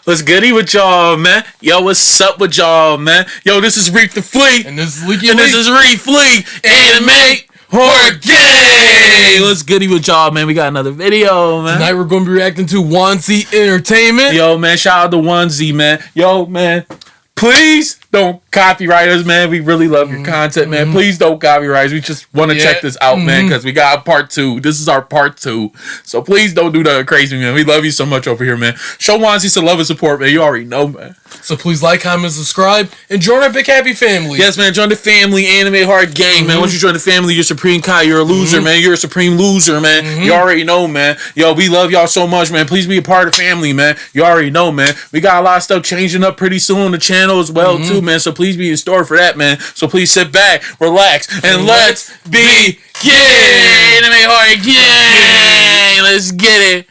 What's goody with y'all, man? Yo, what's up with y'all, man? Yo, this is Reef'Lik. And this is Leaky And this is Reef'Lik. Animate Horror Gang. What's goody with y'all, man? We got another video, man. Tonight we're going to be reacting to WANSEE Entertainment. Yo, man, shout out to WANSEE, man. Yo, man, please don't copyright us, man. We really love your content, man. Please don't copyright us. We just want to check this out, man, because we got a part 2. This is our part 2. So please don't do nothing crazy, man. We love you so much over here, man. Show WANSEE some love and support, man. You already know, man. So please like, comment, subscribe, and join our big happy family. Yes, man. Join the family, Anime Horror Gang, man. Once you join the family, you're Supreme Kai. You're a loser, man. You're a supreme loser, man. You already know, man. Yo, we love y'all so much, man. Please be a part of the family, man. You already know, man. We got a lot of stuff changing up pretty soon on the channel as well, too, man. So please be in store for that, man. So please sit back, relax, and let's begin. Anime Horror Gang. Let's get it.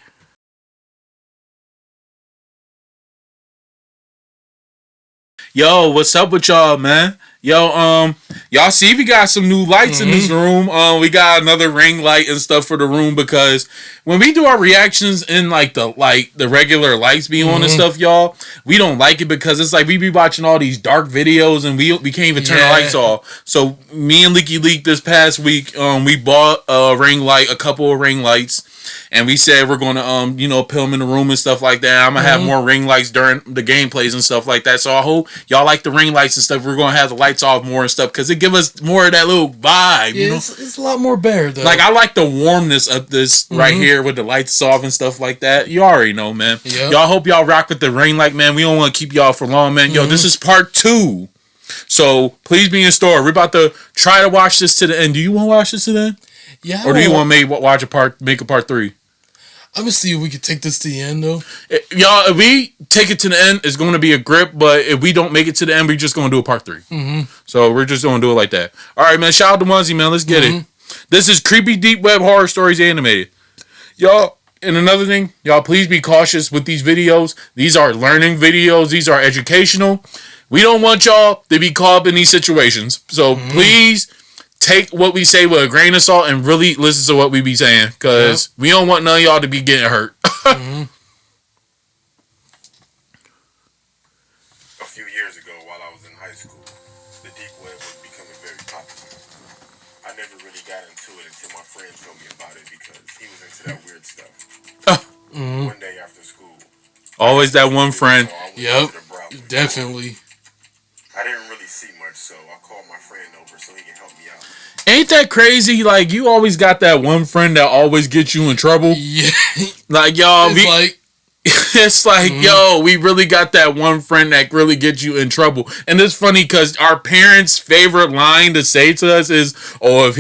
Yo, what's up with y'all, man? Yo, y'all see we got some new lights in this room. We got another ring light and stuff for the room because when we do our reactions in like the regular lights be on and stuff, y'all, we don't like it because it's like we be watching all these dark videos and we can't even turn the lights off. So me and Leak this past week, we bought a ring light, a couple of ring lights. And we said we're going to, you know, put them in the room and stuff like that. I'm going to have more ring lights during the gameplays and stuff like that. So I hope y'all like the ring lights and stuff. We're going to have the lights off more and stuff because it give us more of that little vibe, you know? It's a lot more better, though. Like, I like the warmness of this right here with the lights off and stuff like that. You already know, man. Y'all hope y'all rock with the ring light, man. We don't want to keep y'all for long, man. Yo, this is part 2. So please be in store. We're about to try to watch this to the end. Do you want to watch this to the end? Yeah. Or do you want me to watch make a part 3? I'm gonna see if we can take this to the end, though. Y'all, if we take it to the end, it's going to be a grip. But if we don't make it to the end, we're just going to do a part 3. So we're just going to do it like that. All right, man. Shout out to WANSEE, man. Let's get it. This is Creepy Deep Web Horror Stories Animated. Y'all, and another thing, y'all, please be cautious with these videos. These are learning videos. These are educational. We don't want y'all to be caught up in these situations. So please take what we say with a grain of salt and really listen to what we be saying, because we don't want none of y'all to be getting hurt. A few years ago, while I was in high school, the deep web was becoming very popular. I never really got into it until my friend told me about it because he was into that weird stuff. One day after school. Always that one friend. Yep, definitely. I didn't really see much, so I called my friend over so he can help me out. Ain't that crazy? Like, you always got that one friend that always gets you in trouble. Yeah. Like, y'all, It's like, yo, we really got that one friend that really gets you in trouble. And it's funny because our parents' favorite line to say to us is, if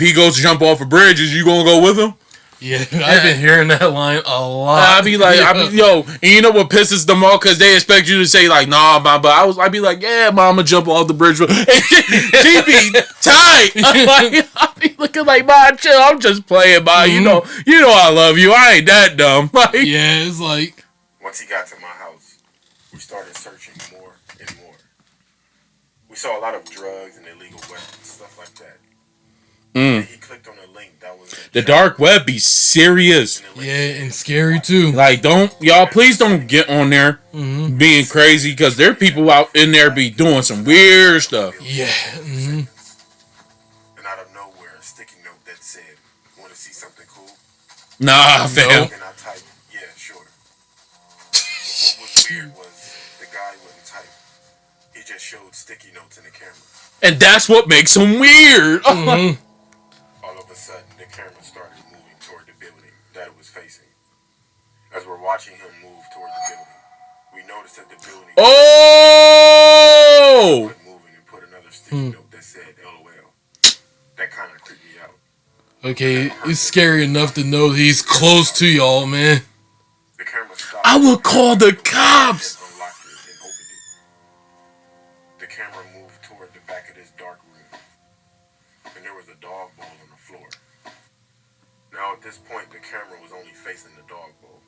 he goes to jump off a bridge, is you gonna go with him? Yeah, I've been hearing that line a lot. I'd be like, yo, and you know what pisses them off? Because they expect you to say, like, nah, mom, but I'd be like, yeah, mama, jump off the bridge. She'd be tight. I'd be looking like, mom, chill, I'm just playing, mom. You know I love you. I ain't that dumb. Like, yeah, it's like. Once he got to my house, we started searching more and more. We saw a lot of drugs and illegal weapons, stuff like that. And he clicked on a link that was the dark web be serious. Yeah, and scary too. Like, please don't get on there being crazy, because there are people out in there be doing some weird stuff. Yeah. And out of nowhere, a sticky note that said, "Want to see something cool?" Nah, fam. And I typed, "Yeah, sure." What was weird was the guy wouldn't type. He just showed sticky notes in the camera. And that's what makes them weird. All of a sudden, the camera started moving toward the building that it was facing. As we're watching him move toward the building, we noticed that the building quit moving and put another sticky note that said LOL. That kind of creeped me out. Okay, it's scary enough to know he's close to y'all, man. The camera stopped. I would call the cops. And unlocked it and opened it. The camera moved toward the back of this dark room, and there was a dog bowl on the floor. Now at this point, the camera was only facing the dog bowl.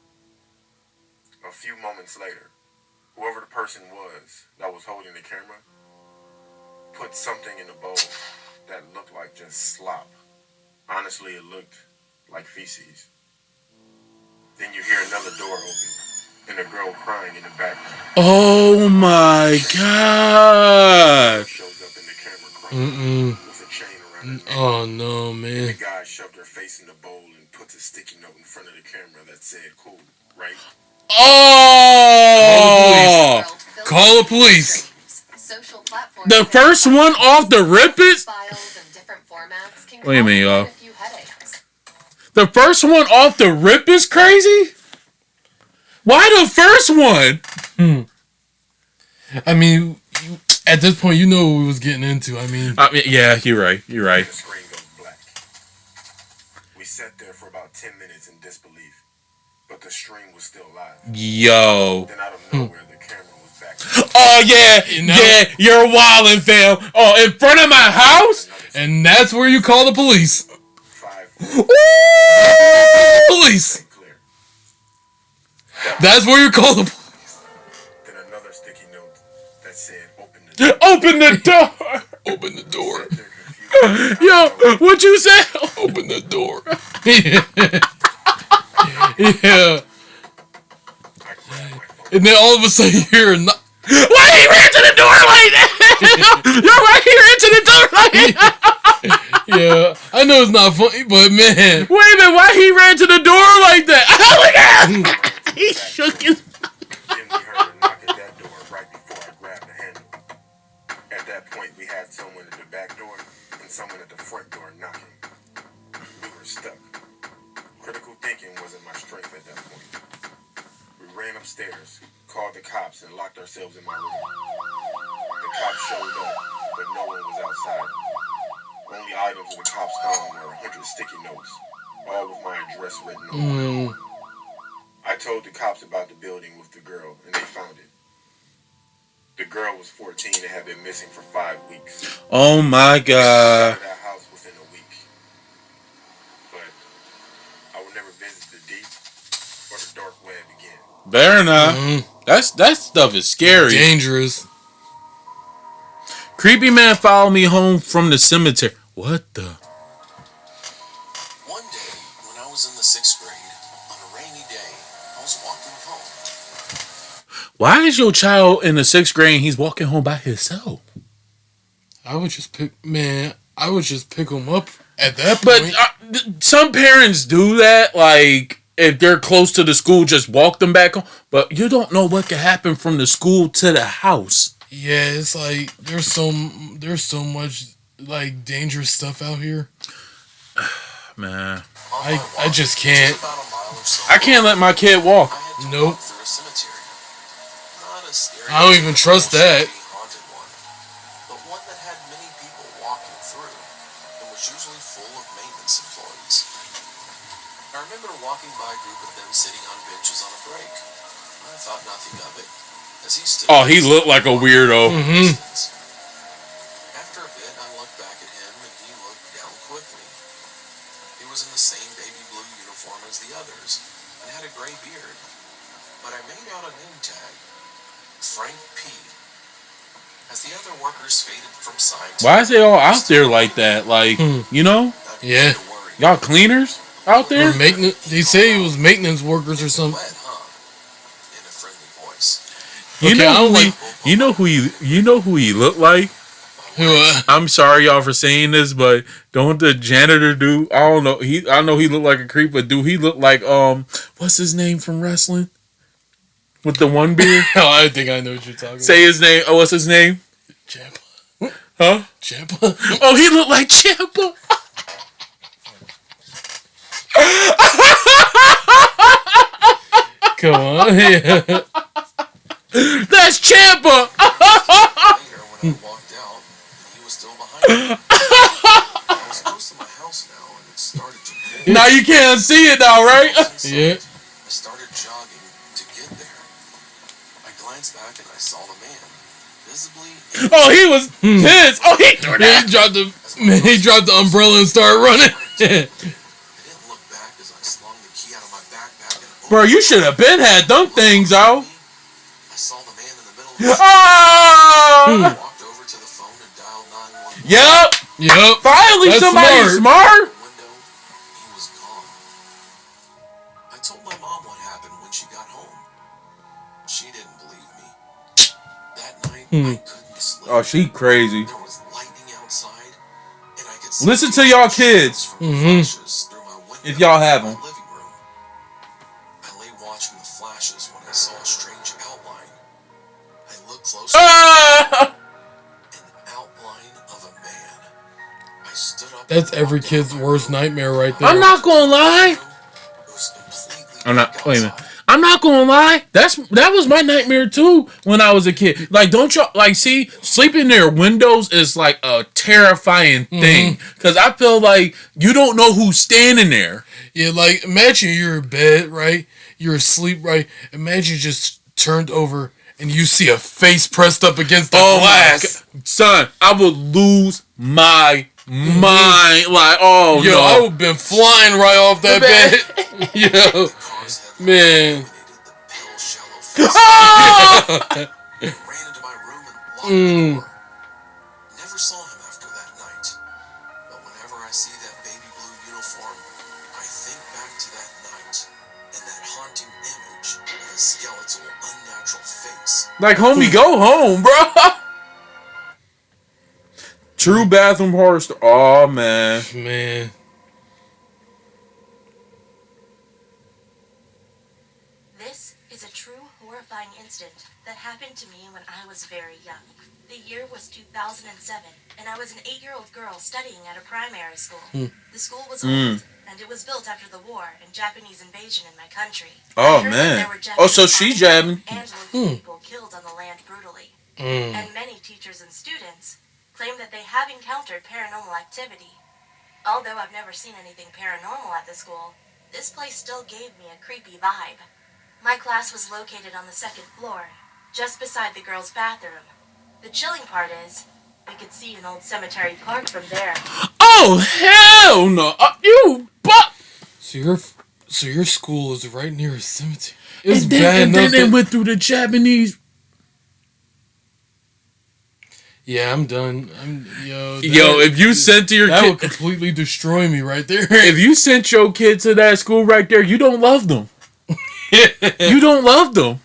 A few moments later, whoever the person was that was holding the camera put something in the bowl that looked like just slop. Honestly, it looked like feces. Then you hear another door open, and a girl crying in the background. Oh my god! Shows up in the camera crying with a chain around her neck. Oh no, And man. the guy shoved her face in the bowl and puts a sticky note in front of the camera that said, "Cool, right?" Oh! Call the police. The first one off the rip is... Wait a minute, y'all. The first one off the rip is crazy? Why the first one? I mean, at this point, you know what we was getting into. I mean, yeah, you're right. You're right. The screen goes black. We sat there for about 10 minutes in disbelief, but the stream was still live. Yo. Then out of nowhere, the camera was back. Oh, yeah. Yeah, you're wildin', fam. Oh, in front of my house? and that's where you call the police. 5 Police. That's where you call the police. Then another sticky note that said, "Open the door." Open the door. Open the door. Yo, what you say? Open the door. Yeah. And then all of a sudden you hear a knock. Why he ran to the door like that? Yo, why he ran to the door like that? Yeah, I know it's not funny, but man. Wait a minute, why he ran to the door like that? Look at him. He shook his... Then we heard a knock at that door right before I grabbed the handle. At that point, we had someone at the back door and someone at the front door knocking. We were stuck. Critical thinking wasn't my strength at that point. We ran upstairs, called the cops, and locked ourselves in my room. The cops showed up, but no one was outside. Only items the cops found were 100 sticky notes, all with my address written on them. I told the cops about the building with the girl, and they found it. The girl was 14 and had been missing for 5 weeks. Oh my She got god. out of that house within a week. But I would never visit the deep or the dark web again. Better not. That stuff is scary. Dangerous. Creepy man followed me home from the cemetery. What the? One day, when I was in the 6th grade, on a rainy day, I was walking home. Why is your child in the 6th grade and he's walking home by himself? I would just pick him up at that But point. some parents do that. Like, if they're close to the school, just walk them back home. But you don't know what could happen from the school to the house. Yeah, it's like there's so much like dangerous stuff out here. Man. I just can't. About a mile or so, I can't let my kid walk. I had to Nope. walk through a cemetery. Not a scary, I don't even trust that. haunted one, but one that had many people walking through and was usually full of maintenance employees. I remember walking by a group of them sitting on benches on a break. I thought nothing of it, as he stood. Oh, he looked like a weirdo. After a bit, I looked back at him, and he looked down quickly. He was in the same baby blue uniform as the others, and had a gray beard. But I made out a name tag, Frank P. As the other workers faded from sight. Why is they all out there like that? Like, you know? I Yeah. began to worry. Y'all cleaners out there? Maintenance. They say it was maintenance workers or something. Wet, huh? In a friendly voice. You Okay, know I don't who he, like- you know who he looked like? Who? I'm sorry y'all for saying this, but don't the janitor do? I don't know. I know he looked like a creep, but do he look like what's his name from wrestling? With the one beard? Oh, I think I know what you're talking Say his name. Oh, what's his name? about. Huh? Champa. Oh, he looked like Ciampa. Come on. Yeah. That's Ciampa. Later, when I walked out, he was still behind me. I was close to my house now, and it started to pour. Now you can't see it now, right? Yeah. I started jogging to get there. I glanced back and I saw the man, visibly. Oh, he was pissed. Oh, he threw Yeah, that. he dropped the umbrella and started running. I didn't look back as I slung the key out of my backpack and Bro, you should have been had them things out. I saw the man in the middle of the street. Oh! I walked over to the phone and dialed 911. Yep. Yep. Finally, That's somebody smart. Window, he was gone. I told my mom what happened when she got home. She didn't believe me. That night, I couldn't sleep. Oh, she crazy. There was lightning outside, and I could see Listen to y'all kids. flashes through my window If y'all have in them. my living room. I lay watching the flashes when I saw a strange outline. I looked closer. Ah! An outline of a man. I stood up. That's every kid's worst nightmare right there. I'm not gonna lie. It was completely I'm not. dark Wait a minute. outside. I'm not gonna lie. That was my nightmare too when I was a kid. Like, don't y'all like see sleeping near windows is like a terrifying thing because I feel like you don't know who's standing there. Yeah, like imagine you're in bed, right? You're asleep, right? Imagine you just turned over and you see a face pressed up against the glass. Son, I would lose my mind. Like, oh Yo, no. I would have been flying right off that bed. Yo, Car's headlight man. illuminated the pale, shallow face. Ah! I ran into my room and locked the door. Never saw him after that night. But whenever I see that baby blue uniform, I think back to that night and that haunting image of a skeletal, unnatural face. Like, homie, go home, bro. True bathroom horror story. Oh man. Man. This is a true horrifying incident that happened to me when I was very young. The year was 2007, and I was an 8-year-old girl studying at a primary school. The school was old, and it was built after the war and Japanese invasion in my country. Oh I heard that man. there were Oh, so Japanese she's army jabbing. and local people killed on the land brutally. And many teachers and students claim that they have encountered paranormal activity. Although I've never seen anything paranormal at the school, this place still gave me a creepy vibe. My class was located on the second floor, just beside the girls' bathroom. The chilling part is, we could see an old cemetery park from there. Oh hell no! You but. So your school is right near a cemetery. It's And bad then enough they that- went through the Japanese. Yeah, I'm done. Yo, If you sent to your that kid, would completely destroy me right there. if you sent your kid to that school right there, you don't love them. You don't love them.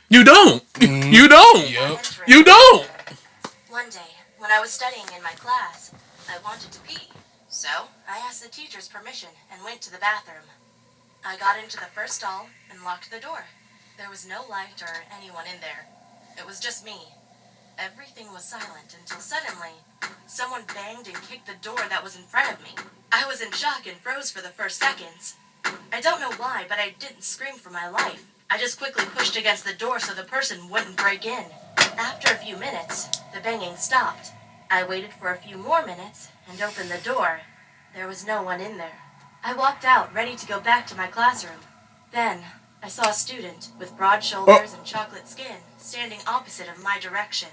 You don't. You don't. Yep. You don't. One day, when I was studying in my class, I wanted to pee. So, I asked the teacher's permission and went to the bathroom. I got into the first stall and locked the door. There was no light or anyone in there. It was just me. Everything was silent until suddenly, someone banged and kicked the door that was in front of me. I was in shock and froze for the first seconds. I don't know why, but I didn't scream for my life. I just quickly pushed against the door so the person wouldn't break in. After a few minutes, the banging stopped. I waited for a few more minutes and opened the door. There was no one in there. I walked out, ready to go back to my classroom. Then, I saw a student with broad shoulders and chocolate skin standing opposite of my direction.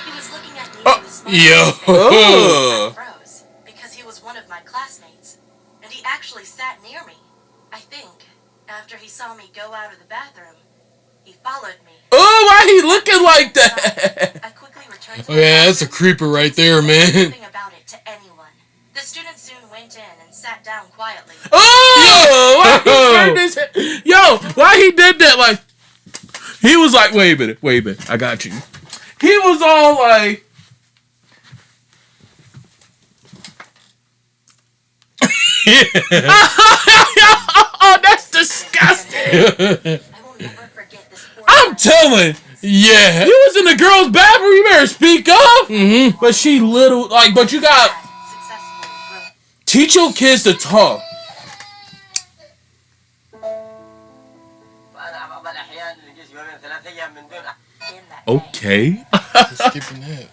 He was looking at me with a smile. Yo. I froze because he was one of my classmates, and he actually sat near me. I think after he saw me go out of the bathroom, he followed me. Oh, why he looking like that? I quickly returned to Oh my yeah, that's a classroom. creeper right there, man. Nothing about it to anyone. The student soon went in and sat down quietly. Oh, why he turned his head? Yo, why he did that? Like, he was like, wait a minute, I got you. He was all like, oh, that's disgusting. I will never forget this I'm telling. Yeah. You was in the girl's bathroom. You better speak up. But she little like. But you got successfully broke teach your kids to talk. in that day. Okay. Skipping that.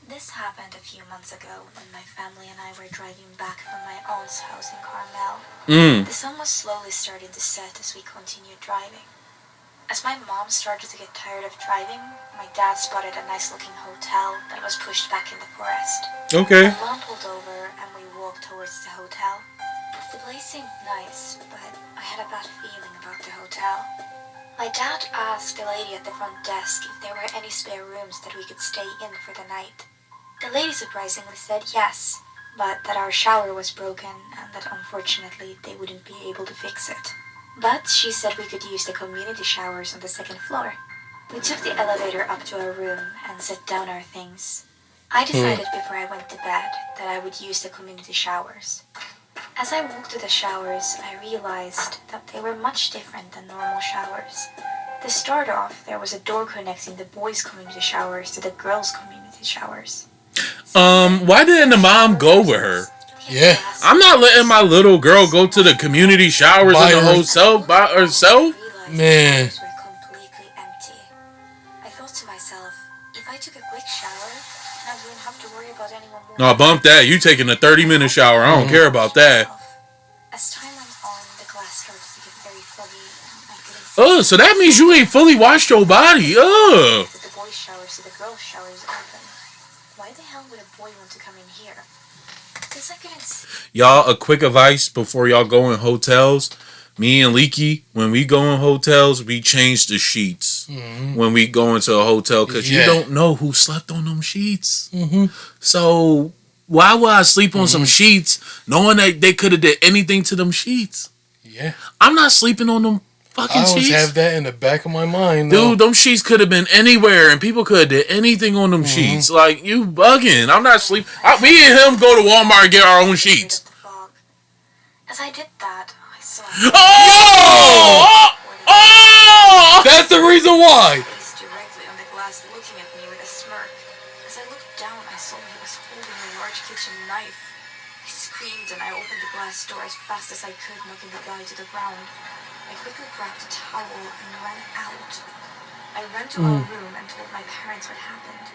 This happened a few months ago when my family and I were driving back from my aunt's house in Carmel. The sun was slowly starting to set as we continued driving. As my mom started to get tired of driving, my dad spotted a nice-looking hotel that was pushed back in the forest. Okay. My mom pulled over and we walked towards the hotel. The place seemed nice, but I had a bad feeling about the hotel. My dad asked the lady at the front desk if there were any spare rooms that we could stay in for the night. The lady surprisingly said yes, but that our shower was broken and that unfortunately they wouldn't be able to fix it. But she said we could use the community showers on the second floor. We took the elevator up to our room and set down our things. I decided before I went to bed that I would use the community showers. As I walked to the showers, I realized that they were much different than normal showers. To start off, there was a door connecting the boys' community showers to the girls' community showers. Why didn't the mom go with her? Yeah. I'm not letting my little girl go to the community showers in the hotel by herself. Man. Were completely empty. I thought to myself, if I took a quick shower, I wouldn't have to worry about anyone more. No, bump that. You taking a 30-minute shower. I don't care about that. As time went on, the glass started to get very foggy, and I couldn't see. So that means you ain't fully washed your body. The boys' showers to the girls' showers open. Why the hell would a boy want to come in here? Since I couldn't see. Y'all, a quick advice before y'all go in hotels. Me and Leaky, when we go in hotels, we change the sheets when we go into a hotel because you don't know who slept on them sheets. So why would I sleep on some sheets knowing that they could have did anything to them sheets? Yeah. I'm not sleeping on them fucking I always sheets. have that in the back of my mind. Dude, them sheets could have been anywhere and people could have did anything on them sheets. Like, you bugging. I'm not sleeping. Me and him go to Walmart and get our own sheets. As I did that, I saw. Oh! That's the reason why. Face directly on the glass, looking at me with a smirk. As I looked down, I saw he was holding a large kitchen knife. I screamed and I opened the glass door as fast as I could, knocking the guy to the ground. I quickly grabbed a towel and ran out. I ran to our room and told my parents what happened.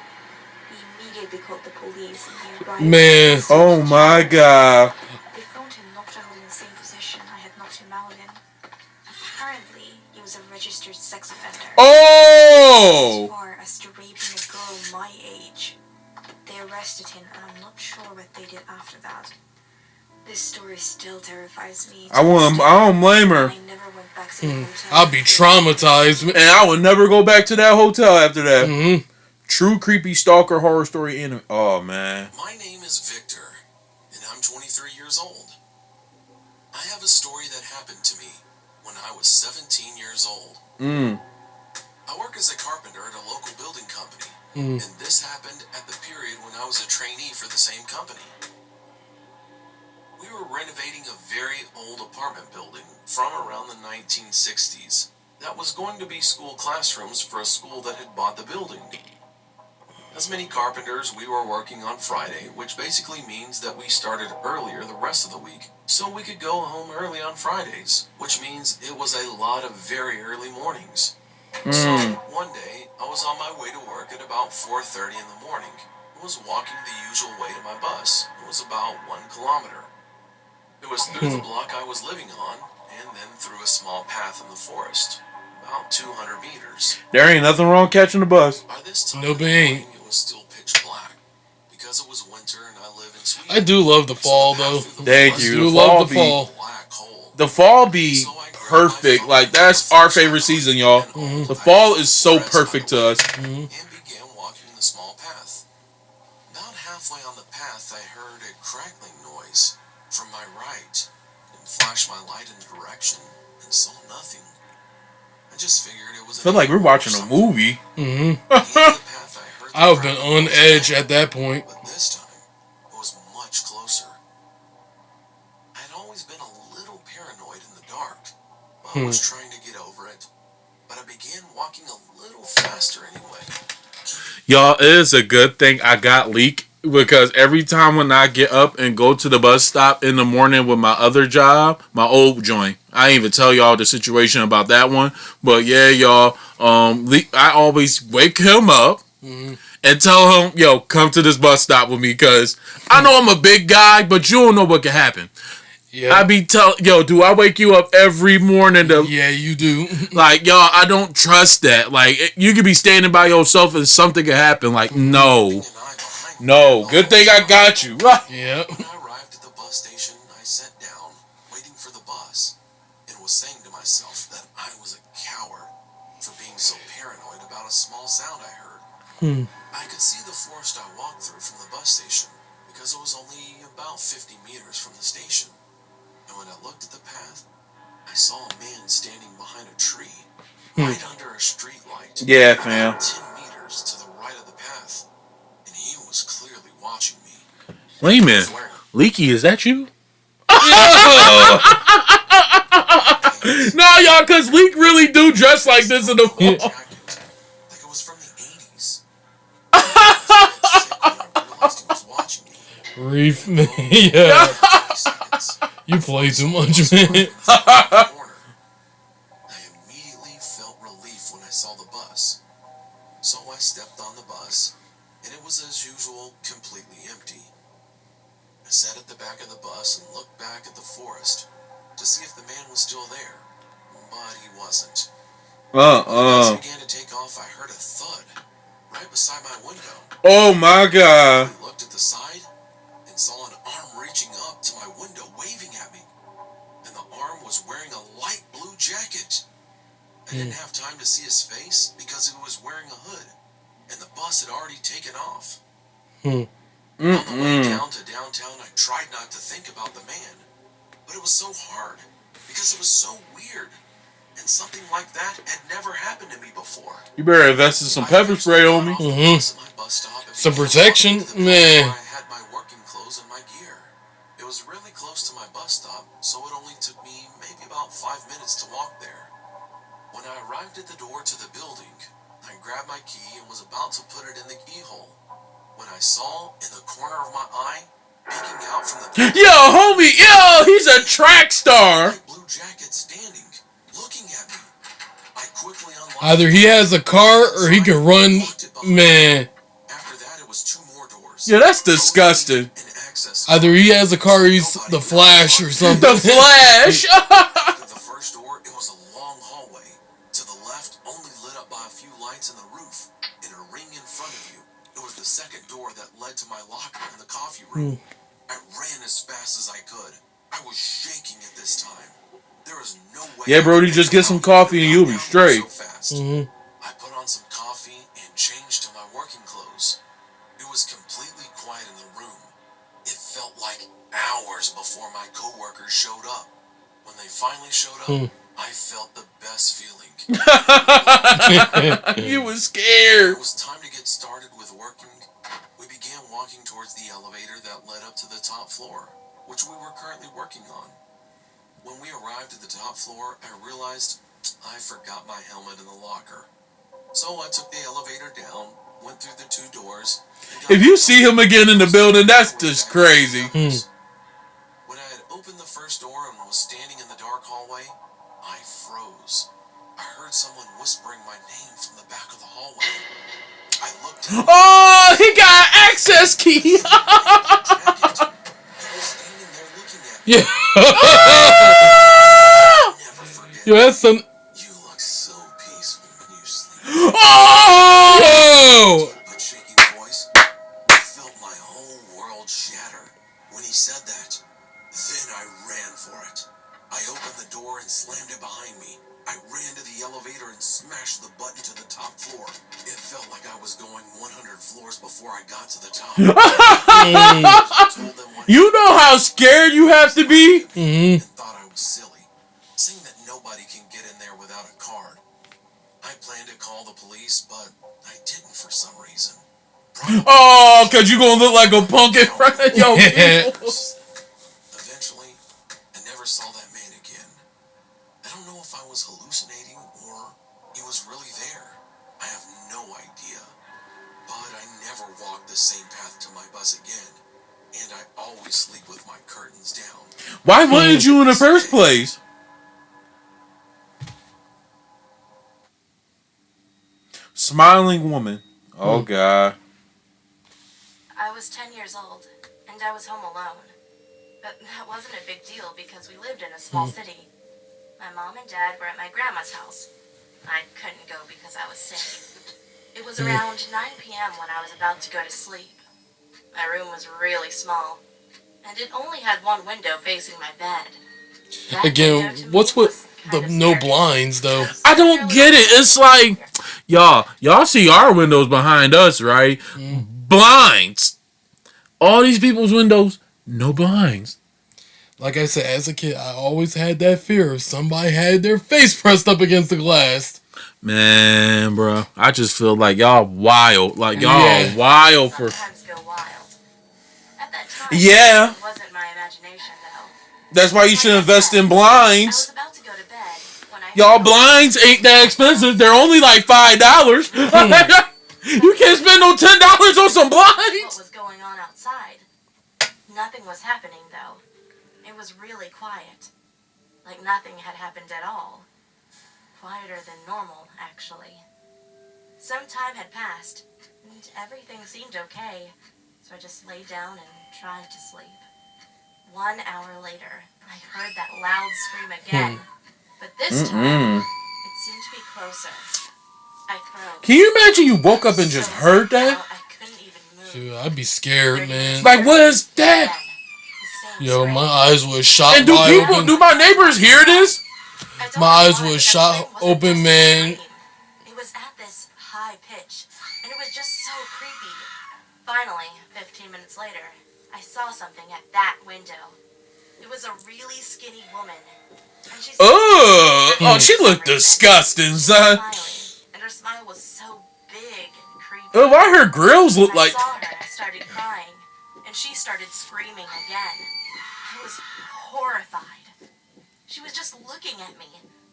We immediately called the police and they arrived. Man. Oh my God. They found him knocked out in the same position I had knocked him out in. Apparently, he was a registered sex offender. Oh! As far as to raping a girl my age. They arrested him and I'm not sure what they did after that. This story still terrifies me. I don't blame her. I never went back to the hotel. I'll be traumatized. And I would never go back to that hotel after that. True creepy stalker horror story in it. Oh, man. My name is Victor, and I'm 23 years old. I have a story that happened to me when I was 17 years old. I work as a carpenter at a local building company, and this happened at the period when I was a trainee for the same company. We were renovating a very old apartment building from around the 1960s that was going to be school classrooms for a school that had bought the building. As many carpenters, we were working on Friday, which basically means that we started earlier the rest of the week, so we could go home early on Fridays, which means it was a lot of very early mornings. So, one day, I was on my way to work at about 4:30 in the morning, and was walking the usual way to my bus. It was about 1 kilometer. It was through the block I was living on, and then through a small path in the forest, about 200 meters. There ain't nothing wrong catching the bus. By this time Nope, in the ain't. morning, it was still pitch black. Because it was winter and I live in Sweden. I do love the fall, though. Thank you. Do The love fall the fall. Black hole. The fall be perfect. Like, that's our favorite season, y'all. The fall is so perfect to us. And began walking the small path. About halfway on the path, I heard a crackling noise from my right and flashed my light in the direction and saw nothing. I just figured it was. I feel like we're watching a movie. I would have been on edge at that point. But this time, it was much closer. I had always been a little paranoid in the dark. I was trying to get over it, but I began walking a little faster anyway. Y'all, it is a good thing I got Leak because every time when I get up and go to the bus stop in the morning with my other job, my old joint, I ain't even tell y'all the situation about that one, but yeah, y'all, I always wake him up and tell him, yo, come to this bus stop with me because I know I'm a big guy, but you don't know what can happen. Yeah. I be yo, do I wake you up every morning to Yeah, you do. like, y'all, I don't trust that. Like, you could be standing by yourself and something could happen. Like, no. No. Good thing I got you. Yeah. When I arrived at the bus station, I sat down, waiting for the bus, and was saying to myself that I was a coward for being so paranoid about a small sound I heard. I could see the forest I walked through from the bus station because because it was only about 50 meters from the station. And when I looked at the path, I saw a man standing behind a tree, right under a street light. Yeah, fam. 10 meters to the right of the path. And he was clearly watching me. Wait a minute. Leaky, is that you? No, y'all, because Leak really do dress like this in the fall. Like it was from the 80s. I realized he was watching me. Reef, yeah. You play too much, man. I immediately felt relief when I saw the bus. So I stepped on the bus, and it was as usual, completely empty. I sat at the back of the bus and looked back at the forest to see if the man was still there, but he wasn't. When the bus began to take off, I heard a thud right beside my window. Oh my god. I looked at the side and saw an arm reaching up to my window waving at me. And the arm was wearing a light blue jacket. I didn't have time to see his face because he was wearing a hood, and the bus had already taken off. On the way down to downtown, I tried not to think about the man, but it was so hard because it was so weird, and something like that had never happened to me before. You better invest in some pepper spray on me. Some protection, man. I had my working clothes and my gear. It was really close to my bus stop, so it only took me maybe about 5 minutes to walk there. When I arrived at the door to the building, I grabbed my key and was about to put it in the keyhole when I saw in the corner of my eye, peeking out from the Yo, homie, yo, he's a track star. light blue jacket standing, looking at me. I quickly unlocked Either he has a car or he can run, man. After that, it was 2 more doors. Yeah, that's disgusting. And access. Either he has a car or he's the Flash or something. The Flash. After the first door, it was a long hallway. To the left, only lit up by a few lights in the roof. In a ring in front of you, it was the second door that led to my locker in the coffee room. I ran as fast as I could. I was shaking at this time. There was no way. Yeah, Brody, just get some coffee and you'll be straight. So fast. I put on some coffee and changed to my working clothes. It was completely quiet in the room. It felt like hours before my coworkers showed up. When they finally showed up, I felt the best feeling. You was It scared. was time to get started with working. We began walking towards the elevator that led up to the top floor, which we were currently working on. When we arrived at the top floor, I realized I forgot my helmet in the locker. So I took the elevator down, went through the 2 doors. and got If you my see him again in the building, that's just crazy. When I had opened the first door and was standing in the dark hallway, I froze. I heard someone whispering my name from the back of the hallway. I looked at Oh, he got an access key. the jacket. He was standing there looking at me. Yeah. Never forget. Yo, that's some. You look so peaceful when you sleep. Oh! Whoa! But shaking voice, I felt my whole world shatter when he said that. Then I ran for it. I opened the door and slammed it behind me. I ran to the elevator and smashed the button to the top floor. It felt like I was going 100 floors before I got to the top. I told them what You know how scared you have to be? and thought I was silly, saying that nobody can get in there without a card. I planned to call the police, but I didn't for some reason. Oh, because you going to look like a punk in front of your people. Eventually, I never saw that man again. I don't know if I was hallucinating or he was really there. I have no idea. But I never walked the same path to my bus again. And I always sleep with my curtains down. Why wouldn't you in the first place? Smiling woman. Oh, God. I was 10 years old, and I was home alone. But that wasn't a big deal because we lived in a small city. My mom and dad were at my grandma's house. I couldn't go because I was sick. It was around 9 p.m. when I was about to go to sleep. My room was really small, and it only had one window facing my bed. That Again, window to me what's with was the kind of no scary. blinds though? I don't get it. It's like, y'all see our windows behind us, right? Blinds. All these people's windows, no blinds. Like I said, as a kid, I always had that fear of somebody had their face pressed up against the glass. Man, bro, I just feel like y'all wild. Like y'all Yeah. wild for. Sometimes go wild. At that time, Yeah. it wasn't my imagination though. That's why you should invest in I blinds. was about to go to bed when I Y'all heard blinds ain't that expensive. They're only like $5. You can't spend no $10 on some what blinds. was going on outside. Nothing was happening though. It was really quiet. Like nothing had happened at all. Quieter than normal, actually. Some time had passed, and everything seemed okay, so I just lay down and tried to sleep. 1 hour later, I heard that loud scream again, but this time, it seemed to be closer. I froze. Can you imagine you woke up and just So heard that? I couldn't even move. Dude, I'd be scared, man. Like, what is that? Again, the same Yo, scream. my eyes was shot And do wide people, open. do my neighbors hear this? I don't My know eyes why, was but that shot scream wasn't open, just a man. scream. It was at this high pitch, and it was just so creepy. Finally, 15 minutes later, I saw something at that window. It was a really skinny woman. And she Oh, she looked disgusting, son. And her smile was so big and creepy. Oh, why her grills look When like... I saw her, I started crying, and she started screaming again. I was horrified. She was just looking at me,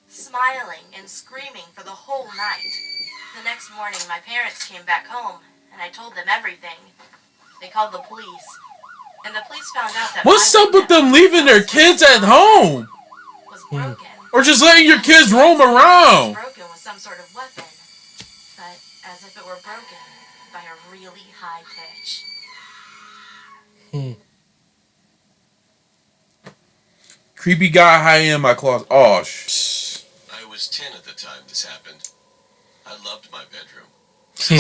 smiling and screaming for the whole night. The next morning, my parents came back home, and I told them everything. They called the police, and the police found out that What's my up with window them leaving their kids at home? was broken. Or just letting your kids roam It was around? broken with some sort of weapon, but as if it were broken by a really high pitch. Creepy guy hiding in my closet. Oh, I was 10 at the time this happened. I loved my bedroom.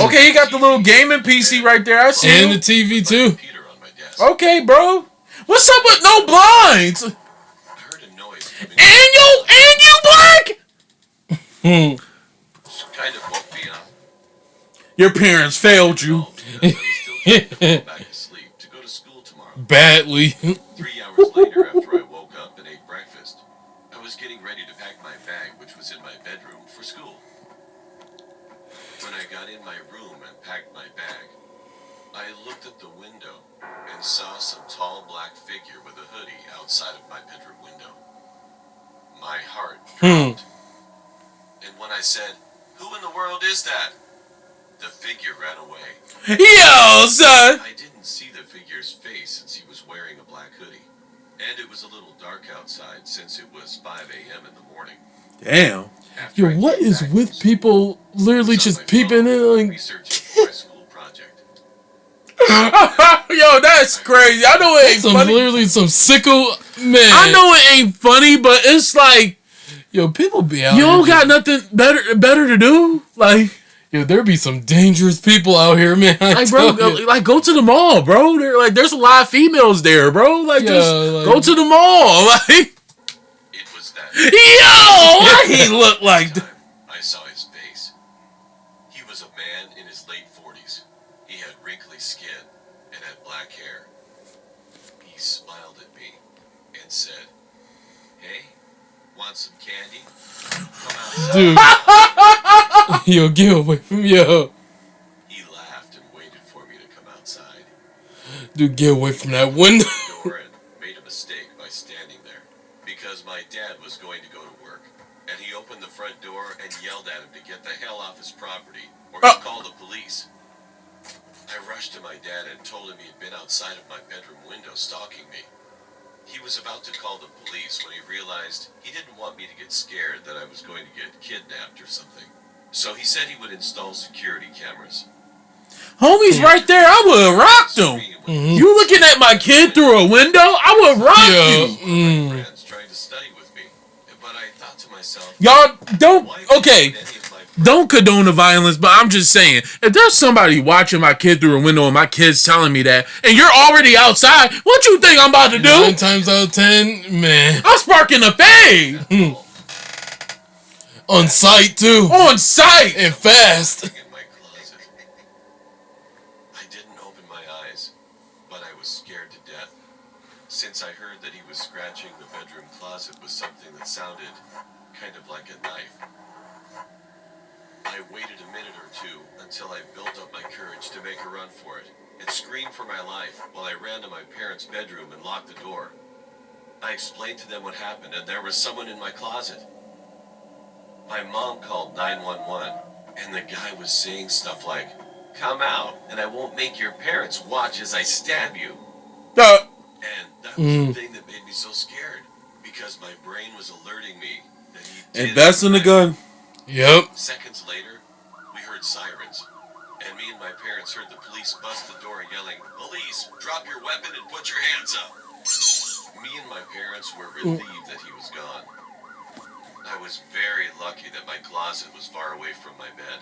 Okay, you got the little gaming PC right there. I see And the you. TV, too. Computer on my desk. Okay, bro. What's up with no blinds? I heard a noise coming And you black? kind of woke me up. Your parents failed you. Because I was still trying to fall back to sleep to go to school tomorrow. Badly. 3 hours later, after I woke up and ate breakfast, I was getting ready to pack my bag, which was in my bedroom, for school. When I got in my room and packed my bag, I looked at the window and saw some tall black figure with a hoodie outside of my bedroom window. My heart dropped. And when I said, "Who in the world is that?" the figure ran away. Yo, son. I didn't see the figure's face since he was wearing a black hoodie. And it was a little dark outside since it was 5 a.m. in the morning. Damn. After Yo, I what came is back with from school, people literally I was on just my peeping phone in like... researching for my school project. Yo, that's crazy. I know it ain't funny. Literally some sicko... Man. I know it ain't funny, but it's like Yo, people be out you here don't got just- nothing better to do. Like Yo, there be some dangerous people out here, man. I bro, tell ya. like go to the mall, bro. There's a lot of females there, bro. Like Yeah, just like- go to the mall. Like It was that yo, why he look like that? time I saw his face. He was a man in his late 40s. He had wrinkly skin and had black hair. He smiled at me and said, "Hey, want some candy? Come outside." Dude. Yo, get away from yo. He laughed and waited for me to come outside. Dude, get away from that window. The door and made a mistake by standing there because my dad was going to go to work, and he opened the front door and yelled at him to get the hell off his property or he'd call the police. I rushed to my dad and told him he had been outside of my bedroom window stalking me. He was about to call the police when he realized he didn't want me to get scared that I was going to get kidnapped or something. So he said he would install security cameras. Homies right there, I would have rocked them. You looking at my kid through a window? I would rock you. My friends trying to study with me, but I thought to myself, Y'all don't why would okay. any of my friends Don't condone the violence, but I'm just saying, if there's somebody watching my kid through a window and my kid's telling me that, and you're already outside, what you think I'm about to do? 9 times out of 10, man. I'm sparking a fade On site, too. on sight. And fast. in my closet? I didn't open my eyes, but I was since I heard that he was scratching the bedroom closet with something that sounded kind of like a knife. I waited a minute or two until I built up my courage to make a run for it and screamed for my life while I ran to my parents' bedroom and locked the door. I explained to them what happened, and there was someone in my closet. My mom called 911, and the guy was saying stuff like, "Come out, and I won't make your parents watch as I stab you." And that was the thing that made me so scared, because my brain was alerting me that he did. Invest in the gun. Yep. Seconds later, we heard sirens, and me and my parents heard the police bust the door yelling, "Police, drop your weapon and put your hands up." Me and my parents were relieved that he was gone. I was very lucky that my closet was far away from my bed.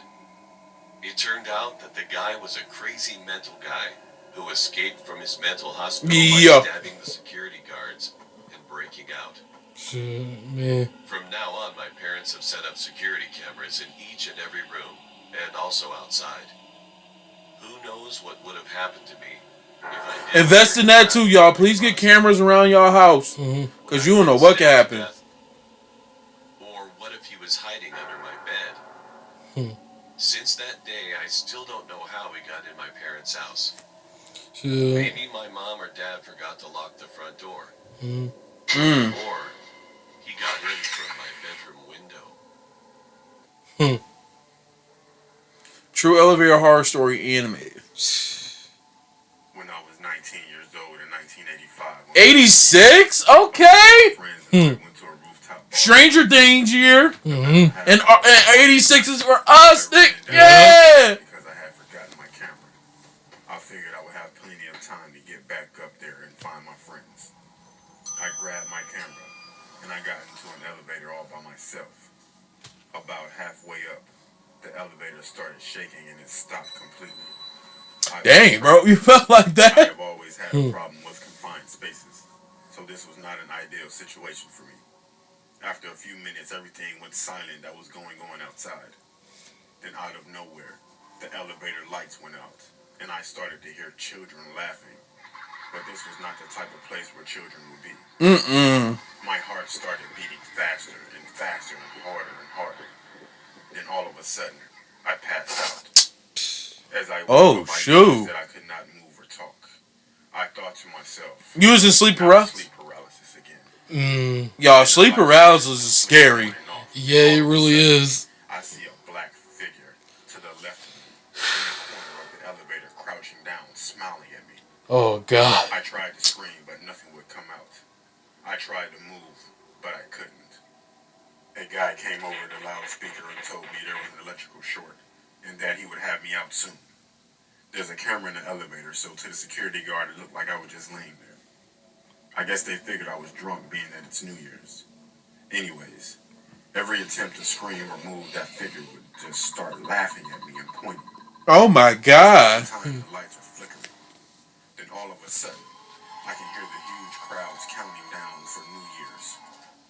It turned out that the guy was a crazy mental guy who escaped from his mental hospital by stabbing the security guards and breaking out. Man. From now on, my parents have set up security cameras in each and every room, and also outside. Who knows what would have happened to me if I did. Invest in that too, y'all. Please get cameras around y'all house, cause you don't know what could happen. Or what if he was hiding under my bed? Since that day, I still don't know how we got in my parents' house. Maybe my mom or dad forgot to lock the front door. Or he got in from my bedroom window. True elevator horror story animated. When I was 19 years old in 1985. 86? Okay. Friends and I went to a rooftop bar. Stranger Things year. And 86 is for us. Yeah. Because I had forgotten my camera. I figured I would have plenty of time to get back up there and find my friends. I grabbed my camera and I got into an elevator all by myself. About halfway up, the elevator started shaking and it stopped completely. Dang, bro, you felt like I that? have always had a problem with confined spaces, so this was not an ideal situation for me. After a few minutes, everything went silent that was going on outside. Then out of nowhere, the elevator lights went out, and I started to hear children laughing. But this was not the type of place where children would be. My heart started beating faster and faster and harder. Then all of a sudden, I passed out. As I woke up, I noticed that I could not move or talk. I thought to myself, You was in sleep paralysis? Sleep paralysis again. Y'all, sleep paralysis is scary. Yeah, it really is. I see a black figure to the left of me, in the corner of the elevator, crouching down, smiling at me. Oh, God. I tried to scream, but nothing would come out. I tried to move, but I couldn't. A guy came over the loudspeaker and told me there was an electrical short, and that he would have me out soon. There's a camera in the elevator, so to the security guard, it looked like I was just laying there. I guess they figured I was drunk, being that it's New Year's. Anyways, every attempt to scream or move, that figure would just start laughing at me and pointing. Oh my God. Time the lights were flickering. Then all of a sudden, I can hear the huge crowds counting down for New Year's.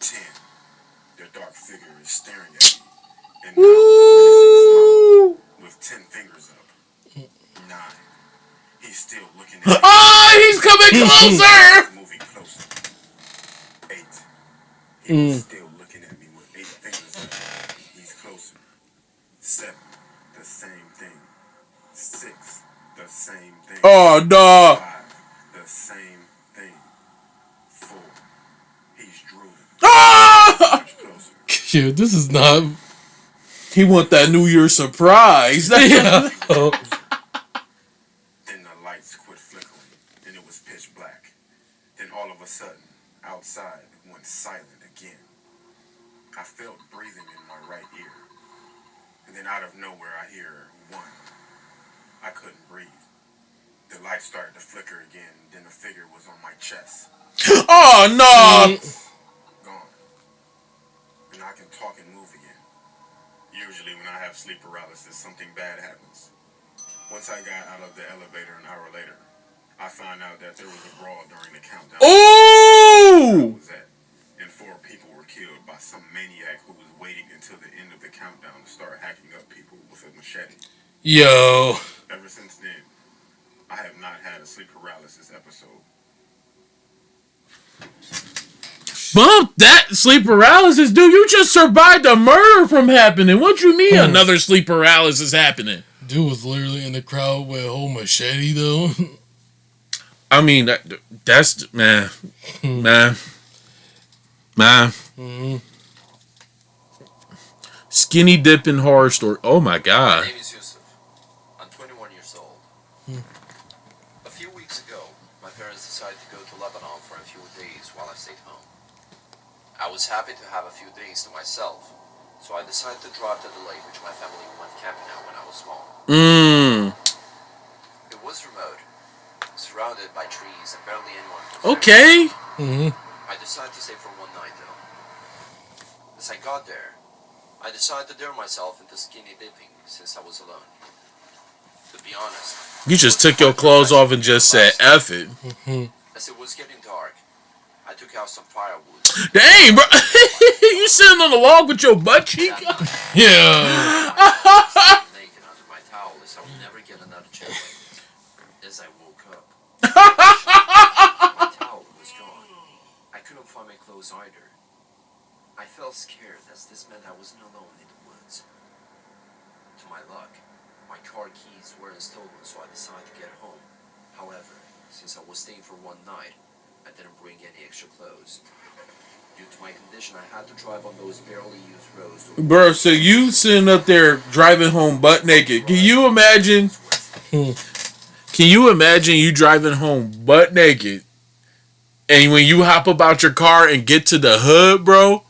10. The dark figure is staring at me. And now with a menacing smile, with 10 fingers up. 9. He's still looking at me. Oh, he's coming closer. Moving closer. 8. He's still looking at me with 8 fingers up. He's closer. 7. The same thing. 6. The same thing. Oh, no. 5. The same thing. 4. He's drooling. Ah! Much closer. Yeah, this is not. He want that New Year's surprise. Yeah. Oh. Then the lights quit flickering, and it was pitch black. Then all of a sudden, outside went silent again. I felt breathing in my right ear. And then out of nowhere, I hear 1. I couldn't breathe. The light started to flicker again, then the figure was on my chest. Oh, no. Gone. And I can talk and move again. Usually when I have sleep paralysis, something bad happens. Once I got out of the elevator an hour later, I found out that there was a brawl during the countdown. Oh! Was at, and 4 people were killed by some maniac who was waiting until the end of the countdown to start hacking up people with a machete. Yo. Ever since then, I have not had a sleep paralysis episode. Bump that sleep paralysis, dude. You just survived a murder from happening. What you mean another sleep paralysis happening? Dude was literally in the crowd with a whole machete, though. I mean, that's man. Skinny dipping horror story. Oh my My god. name is Yusuf. I'm 21 years old. A few weeks ago, my parents decided to go to Lebanon for a few days while I stayed home. I was happy to have a few days to myself, so I decided to drive to the lake which my family went camping at when I was small. It was remote, surrounded by trees and barely anyone was there. Okay. I decided to stay for one night though. As I got there, I decided to dare myself into skinny dipping since I was alone. To be honest, You just took your clothes off and just said F it. as it was getting dark, I took out some firewood. Dang, bro. You sitting on the log with your butt cheek? Yeah. Naked under my towel as I would never get another chance like this. As I woke up, my towel was gone. I couldn't find my clothes either. I felt scared as this meant I wasn't alone in the woods. To my luck, my car keys weren't stolen, so I decided to get home. However, since I was staying for one night, I didn't bring any extra clothes. Due to my condition, I had to drive on those barely used roads. Bro, so you sitting up there driving home butt naked. Can you imagine? Can you imagine you driving home butt naked? And when you hop up out your car and get to the hood, bro,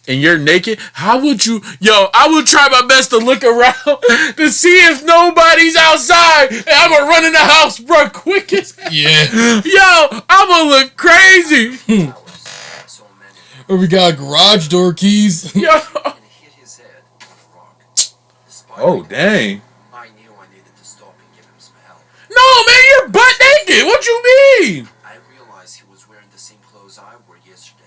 and you're naked, how would you... Yo, I would try my best to look around to see if nobody's outside. And I'm going to run in the house, bro, quick as... Yeah. Yo, I'm going to look crazy. So many. Or we got garage door keys. Yo. And hit his head on a rock. Despite Oh, the dang. I knew I needed to stop and give him some help. No, man, you're butt naked. What you mean? I realized he was wearing the same clothes I wore yesterday.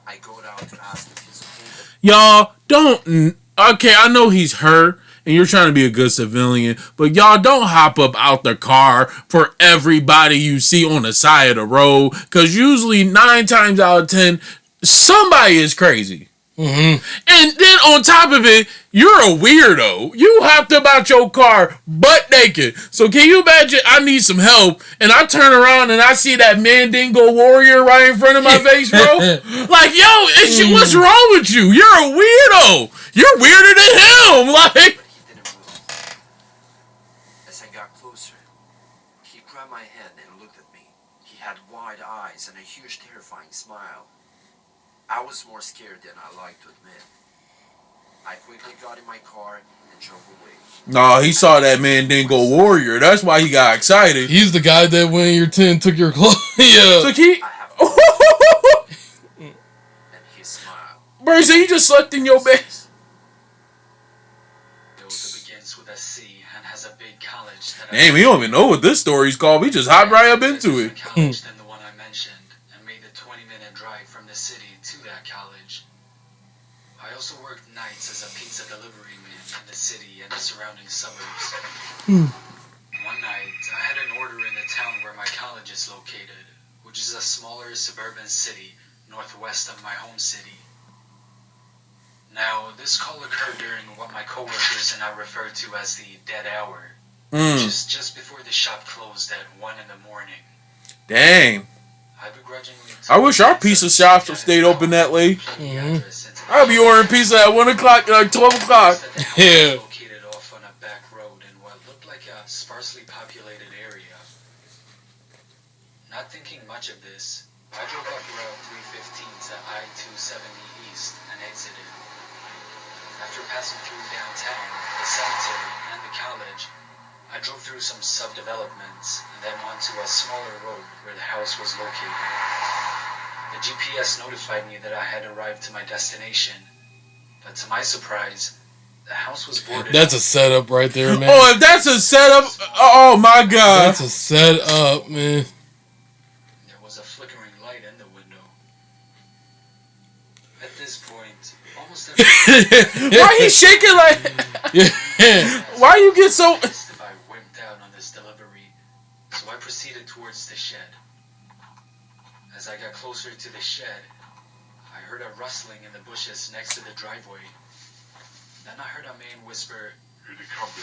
I got out to ask if he's okay. Y'all, don't... Okay, I know he's hurt, and you're trying to be a good civilian, but y'all don't hop up out the car for everybody you see on the side of the road, because usually 9 times out of 10, somebody is crazy. And then on top of it, you're a weirdo. You hopped up out your car butt naked. So can you imagine I need some help and I turn around and I see that Mandingo warrior right in front of my face, bro? Like, yo, what's wrong with you? You're a weirdo. You're weirder than him. Like, But he didn't move. As I got closer, he grabbed my hand and looked at me. He had wide eyes and a huge terrifying smile. I was more scared than I like to admit. I quickly got in my car and drove away. nah, he saw that Mandingo warrior. That's why he got excited. He's the guy that went in your tent and took your clothes. Yeah. So he... I have and he smiled. Bro, so you just slept in your bed. That begins with a C and has a big college that Damn, we don't even know what this story's called. We just hopped right up into it. college than the one I mentioned and made the 20-minute drive from the city to that college. I also worked nights as a pizza delivery man in the city and the surrounding suburbs. One night, I had an order in the town where my college is located, which is a smaller suburban city northwest of my home city. Now, this call occurred during what my coworkers and I refer to as the dead hour, which is just before the shop closed at 1 in the morning. Dang. I begrudgingly I wish our pizza shops would stayed open that late. I'll be ordering pizza at 1 o'clock, like 12 o'clock. Yeah. Located off on a back road in what looked like a sparsely populated area. Not thinking much of this, I drove up Route 315 to I-270 East and exited. After passing through downtown, the cemetery, and the college, I drove through some subdevelopments and then onto a smaller road where the house was located. The GPS notified me that I had arrived to my destination, but to my surprise, the house was boarded. That's a setup right there, man. Oh, if that's a setup, oh my god. That's a setup, man. There was a flickering light in the window. At this point, almost every Why he shaking like... Yeah. Why you get so... if I wimped out on this delivery, so I proceeded towards the shed. As I got closer to the shed, I heard a rustling in the bushes next to the driveway. Then I heard a man whisper, Here they come, baby.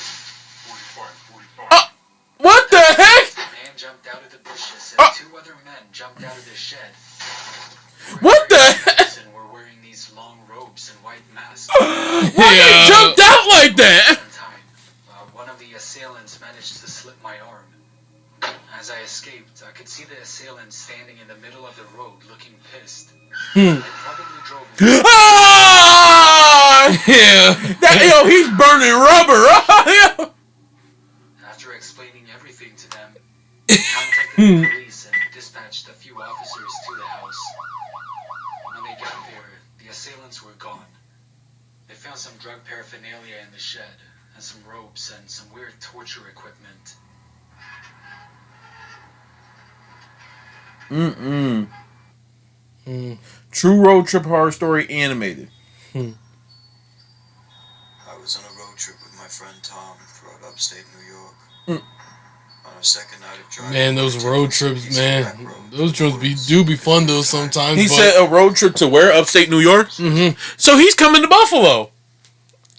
45. What the heck? the man jumped out of the bushes and two other men jumped out of the shed. What the heck? And were wearing these long robes and white masks. Why they jumped out like that? One of the assailants managed to slip my arm. As I escaped, I could see the assailant standing in the middle of the road looking pissed. They probably drove me. Ah! Yeah. Yo, he's burning rubber. After explaining everything to them, I contacted the police and dispatched a few officers to the house. When they got there, the assailants were gone. They found some drug paraphernalia in the shed, and some ropes and some weird torture equipment. True road trip horror story animated. I was on a road trip with my friend Tom throughout upstate New York. On our second night of driving, Man, those road trips, man. Those trips do be fun though sometimes. He but said a road trip to where? Upstate New York? Mhm. So he's coming to Buffalo.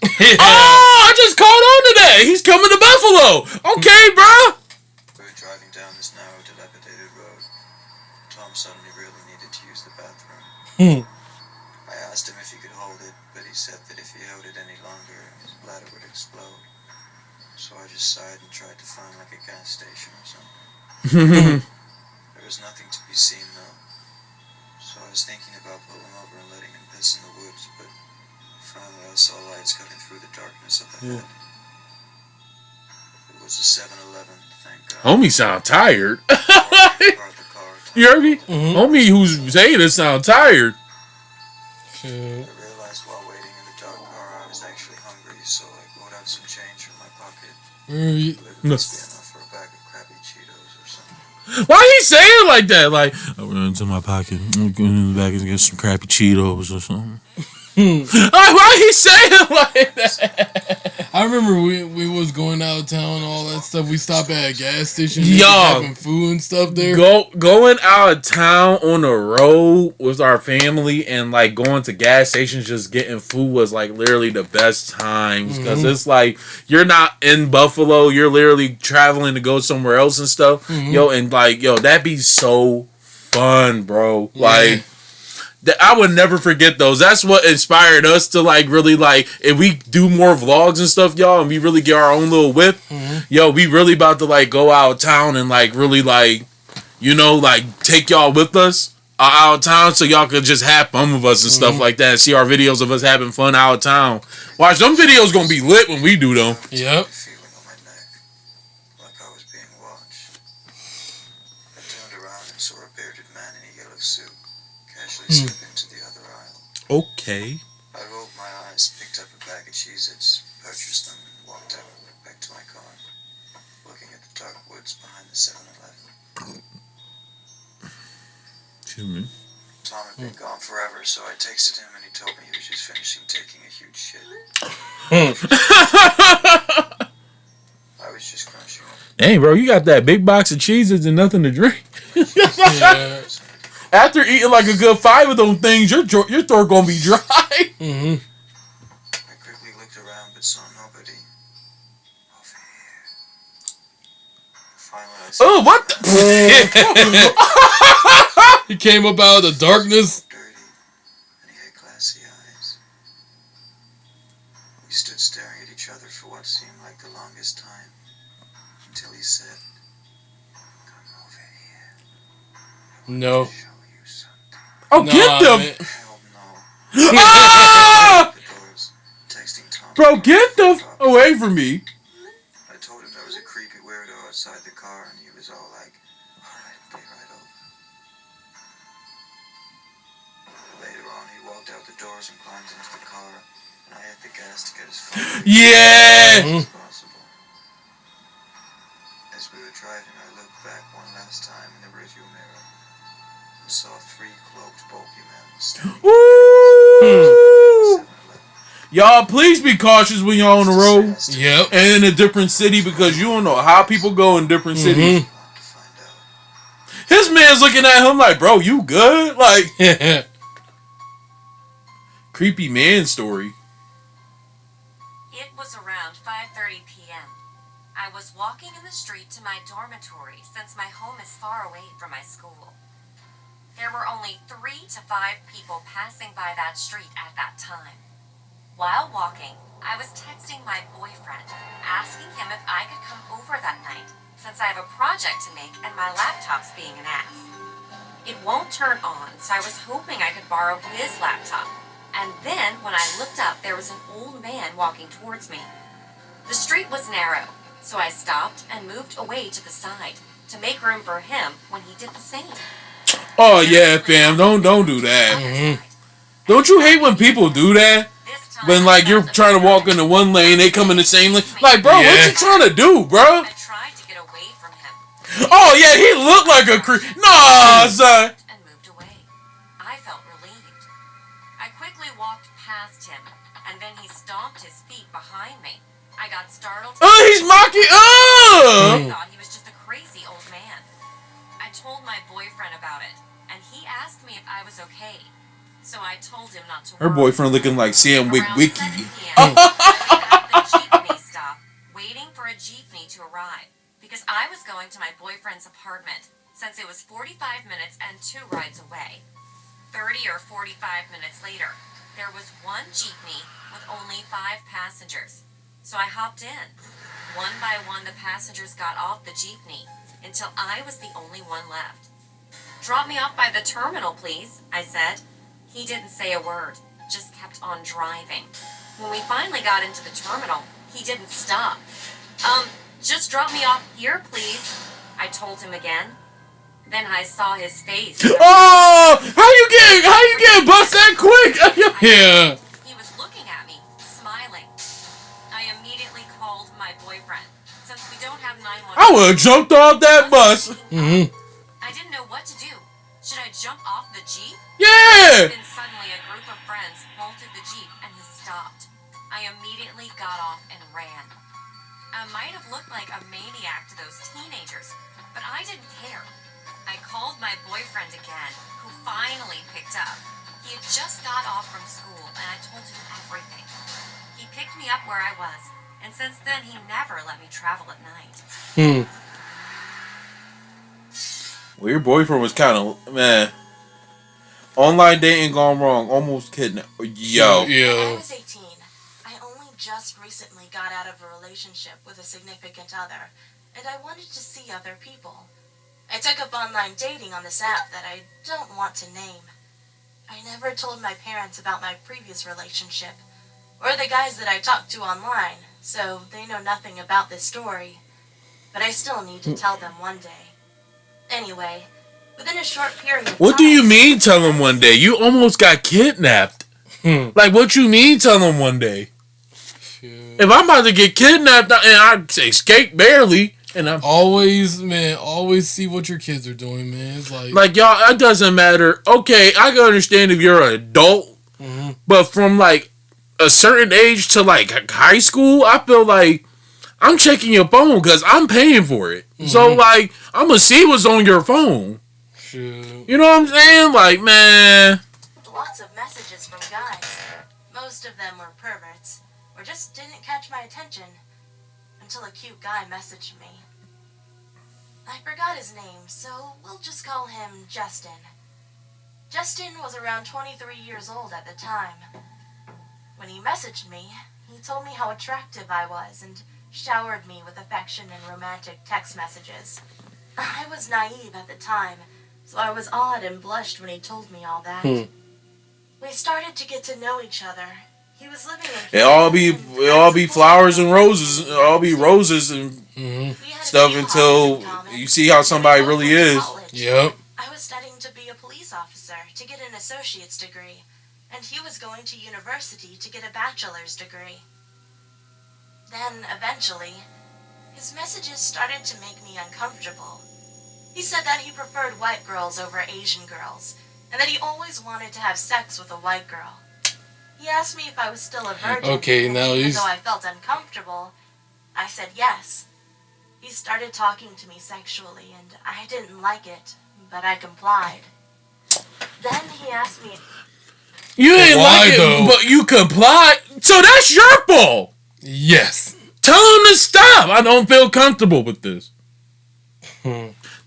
Yeah. Oh, I just caught on to that. He's coming to Buffalo. Okay, bro. we were driving down this narrow, dilapidated road. Tom suddenly really needed to use the bathroom. I asked him if he could hold it, but he said that if he held it any longer, his bladder would explode. So I just sighed and tried to find like a gas station or something. There was nothing to be seen though. So I was thinking about pulling over and letting him piss in the woods, but finally I saw lights cutting through the darkness up ahead. It was a 7-Eleven, thank God. Homie sound tired. Parked the car. You heard me? Homie who's saying it sound tired. I realized while waiting in the dark car I was actually hungry, so I pulled out some change from my pocket. It must be enough for a bag of crappy Cheetos or something. Why he saying it like that? Like, I run into my pocket, I'm going in the back and get some crappy Cheetos or something. Why he saying it like that? I remember we was going out of town and all that stuff. We stopped at a gas station, and Yo. having food and stuff there. Going out of town on the road with our family and like going to gas stations just getting food was like literally the best times because it's like you're not in Buffalo, you're literally traveling to go somewhere else and stuff. Yo, and like that'd be so fun, bro. Like I would never forget those. That's what inspired us to like really like if we do more vlogs and stuff, y'all, and we really get our own little whip. Yo, we really about to like go out of town and like really like like take y'all with us out of town so y'all could just have fun with us and stuff like that. See our videos of us having fun out of town. Watch, them videos gonna be lit when we do them. Yep. Feeling on my neck, like I was being watched. I turned around and saw a bearded man in a yellow suit casually slip into the other aisle. Okay. I rolled my eyes, picked up a bag of Cheez-Its, purchased them, and walked out back to my car, looking at the dark woods behind the 7-Eleven. Excuse me. Tom had been gone forever, so I texted him and he told me he was just finishing taking a huge shit. I was just crunching up. Dang, bro, you got that big box of cheeses and nothing to drink. Yeah. After eating like a good 5 of them things, your throat gonna be dry. I quickly looked around but saw nobody. Over here. Finally, I saw Oh, what the? He came up out of the darkness. dirty, and he had glassy eyes. We stood staring at each other for what seemed like the longest time, until he said, "Come over here. No. Show you something." Oh, get them, man. Hell no. ah! The doors, texting Tom. Bro, get them away from me. I told him there was a creepy weirdo outside the car, and he was all like, "Alright, be right over." Later on, he walked out the doors and climbed into the car, and I hit the gas to get as far Yeah. as possible. As we were driving, I looked back one last time in the rearview mirror and saw 3 cloaked bulky men standing Woo! at the 7-Eleven. Y'all, please be cautious when y'all on the road Yep. and in a different city because you don't know how people go in different cities. I wanted to find out. His man man's looking at him like, bro, you good? Like, creepy man story. It was around 5:30 p.m. I was walking in the street to my dormitory since my home is far away from my school. There were only 3 to 5 people passing by that street at that time. While walking, I was texting my boyfriend, asking him if I could come over that night since I have a project to make and my laptop's being an ass. It won't turn on, so I was hoping I could borrow his laptop. And then, when I looked up, there was an old man walking towards me. The street was narrow, so I stopped and moved away to the side to make room for him when he did the same. Oh yeah, fam, don't do that. Don't you hate when people do that? When like you're trying to walk into one lane, they come in the same lane. Like, bro, what you trying to do, bro? I tried to get away from him. Oh yeah, he looked like a creep. Nah, son. And moved away. I felt relieved. I quickly walked past him, and then he stomped his feet behind me. I got startled. Oh, he's mocking. I thought he was just a crazy old man. I told my boyfriend about it, and he asked me if I was okay. So I told him not to worry. Her boyfriend looking like Sam Wiki. 7 p.m., I was at the jeepney stop, waiting for a jeepney to arrive, because I was going to my boyfriend's apartment, since it was 45 minutes and 2 rides away. 30 or 45 minutes later, there was one jeepney with only 5 passengers. So I hopped in. One by one, the passengers got off the jeepney, until I was the only one left. "Drop me off by the terminal, please," I said. He didn't say a word, just kept on driving. When we finally got into the terminal, he didn't stop. Just drop me off here, please," I told him again. Then I saw his face. Oh, how you get bust that quick? Yeah. He was looking at me, smiling. I immediately called my boyfriend, since we don't have 911. I would have jumped off that bus. I didn't know what to do. Should I jump off the Jeep? Yeah. Then suddenly a group of friends halted the Jeep and he stopped. I immediately got off and ran. I might have looked like a maniac to those teenagers, but I didn't care. I called my boyfriend again, who finally picked up. He had just got off from school and I told him everything. He picked me up where I was, and since then he never let me travel at night. Well, your boyfriend was kind of, man. Online dating gone wrong. Almost kidnapped. Yo. When I was 18, I only just recently got out of a relationship with a significant other, and I wanted to see other people. I took up online dating on this app that I don't want to name. I never told my parents about my previous relationship, or the guys that I talked to online, so they know nothing about this story. But I still need to tell them one day. Anyway, within a short period of What do time, you mean tell him one day? You almost got kidnapped. Like, what you mean tell him one day? If I'm about to get kidnapped and I escape barely, and I'm always see what your kids are doing, man. It's like y'all, it doesn't matter. Okay, I can understand if you're an adult, but from like a certain age to like high school, I feel like I'm checking your phone because I'm paying for it. So like, I'm gonna see what's on your phone. Shoot. You know what I'm saying? Like, man. lots of messages from guys. Most of them were perverts, or just didn't catch my attention, until a cute guy messaged me. I forgot his name, so we'll just call him Justin. Justin was around 23 years old at the time. When he messaged me, he told me how attractive I was and showered me with affection and romantic text messages. I was naive at the time, so I was awed and blushed when he told me all that. We started to get to know each other. He was living in It all be flowers and roses. It all be roses and stuff until you see how somebody really is. Yep. I was studying to be a police officer to get an associate's degree, and he was going to university to get a bachelor's degree. Then, eventually, his messages started to make me uncomfortable. He said that he preferred white girls over Asian girls, and that he always wanted to have sex with a white girl. He asked me if I was still a virgin, Okay, and now even he's... though I felt uncomfortable, I said yes. He started talking to me sexually, and I didn't like it, but I complied. Then he asked me... You ain't Why, like it, though? but you complied. So that's your fault. Yes. Tell him to stop. I don't feel comfortable with this.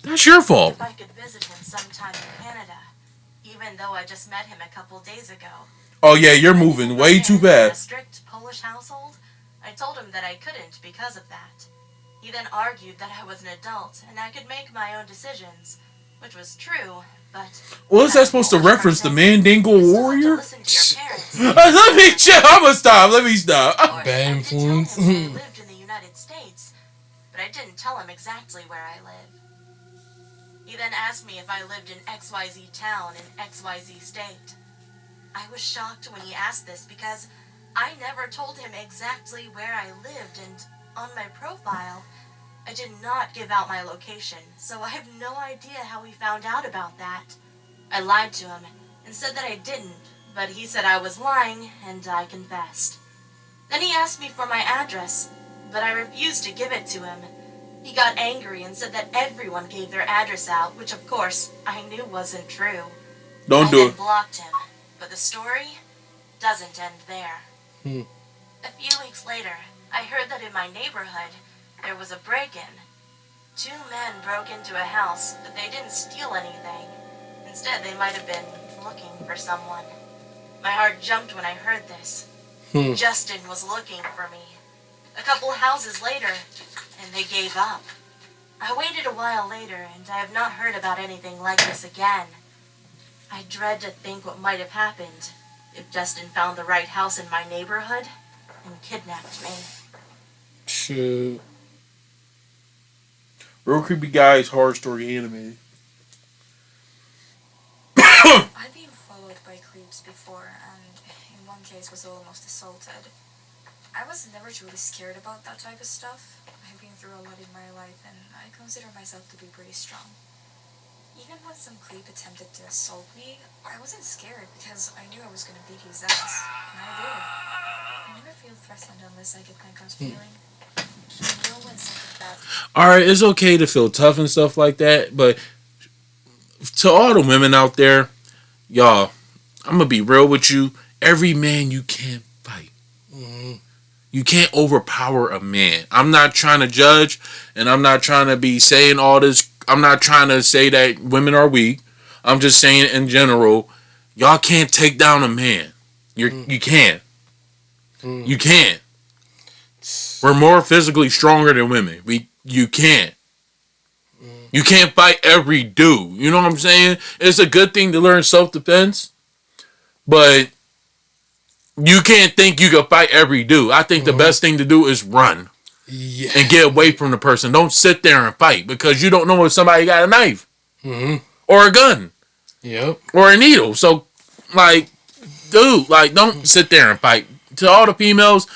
That's your fault. if I could visit him sometime in Canada, even though I just met him a couple days ago. Oh yeah, you're moving way too In a fast. strict Polish household, I told him that I couldn't because of that. He then argued that I was an adult and I could make my own decisions, which was true, but... What is that supposed to reference? The Mandingo You still have to warrior? listen to your parents. Let me chill. I'ma stop. Let me stop. Bad influence. I lived in the United States, but I didn't tell him exactly where I live. He then asked me if I lived in XYZ town in XYZ state. I was shocked when he asked this because I never told him exactly where I lived, and on my profile, I did not give out my location, so I have no idea how he found out about that. I lied to him and said that I didn't, but he said I was lying, and I confessed. Then he asked me for my address, but I refused to give it to him. He got angry and said that everyone gave their address out, which of course I knew wasn't true. Don't do I then it. blocked him, but the story doesn't end there. A few weeks later, I heard that in my neighborhood, there was a break-in. 2 men broke into a house, but they didn't steal anything. Instead, they might have been looking for someone. My heart jumped when I heard this. Justin was looking for me. A couple houses later, and they gave up. I waited a while later, and I have not heard about anything like this again. I dread to think what might have happened if Justin found the right house in my neighborhood and kidnapped me. Shoot. Real Creepy Guys horror story animated. I've been followed by creeps before, and in one case was almost assaulted. I was never truly scared about that type of stuff. I've been through a lot in my life, and I consider myself to be pretty strong. Even when some creep attempted to assault me, I wasn't scared because I knew I was gonna beat his ass, and I did. I never feel threatened unless I get my gut feeling. No one said that. Alright, it's okay to feel tough and stuff like that, but to all the women out there, y'all, I'm gonna be real with you. Every man you can't fight. You can't overpower a man. I'm not trying to judge, and I'm not trying to be saying all this. I'm not trying to say that women are weak. I'm just saying in general, y'all can't take down a man. You can't. You can't. We're more physically stronger than women. You can't. You can't fight every dude. You know what I'm saying? It's a good thing to learn self-defense, but you can't think you can fight every dude. I think the best thing to do is run and get away from the person. Don't sit there and fight because you don't know if somebody got a knife or a gun or a needle. So, like, dude, like, don't sit there and fight. To all the females,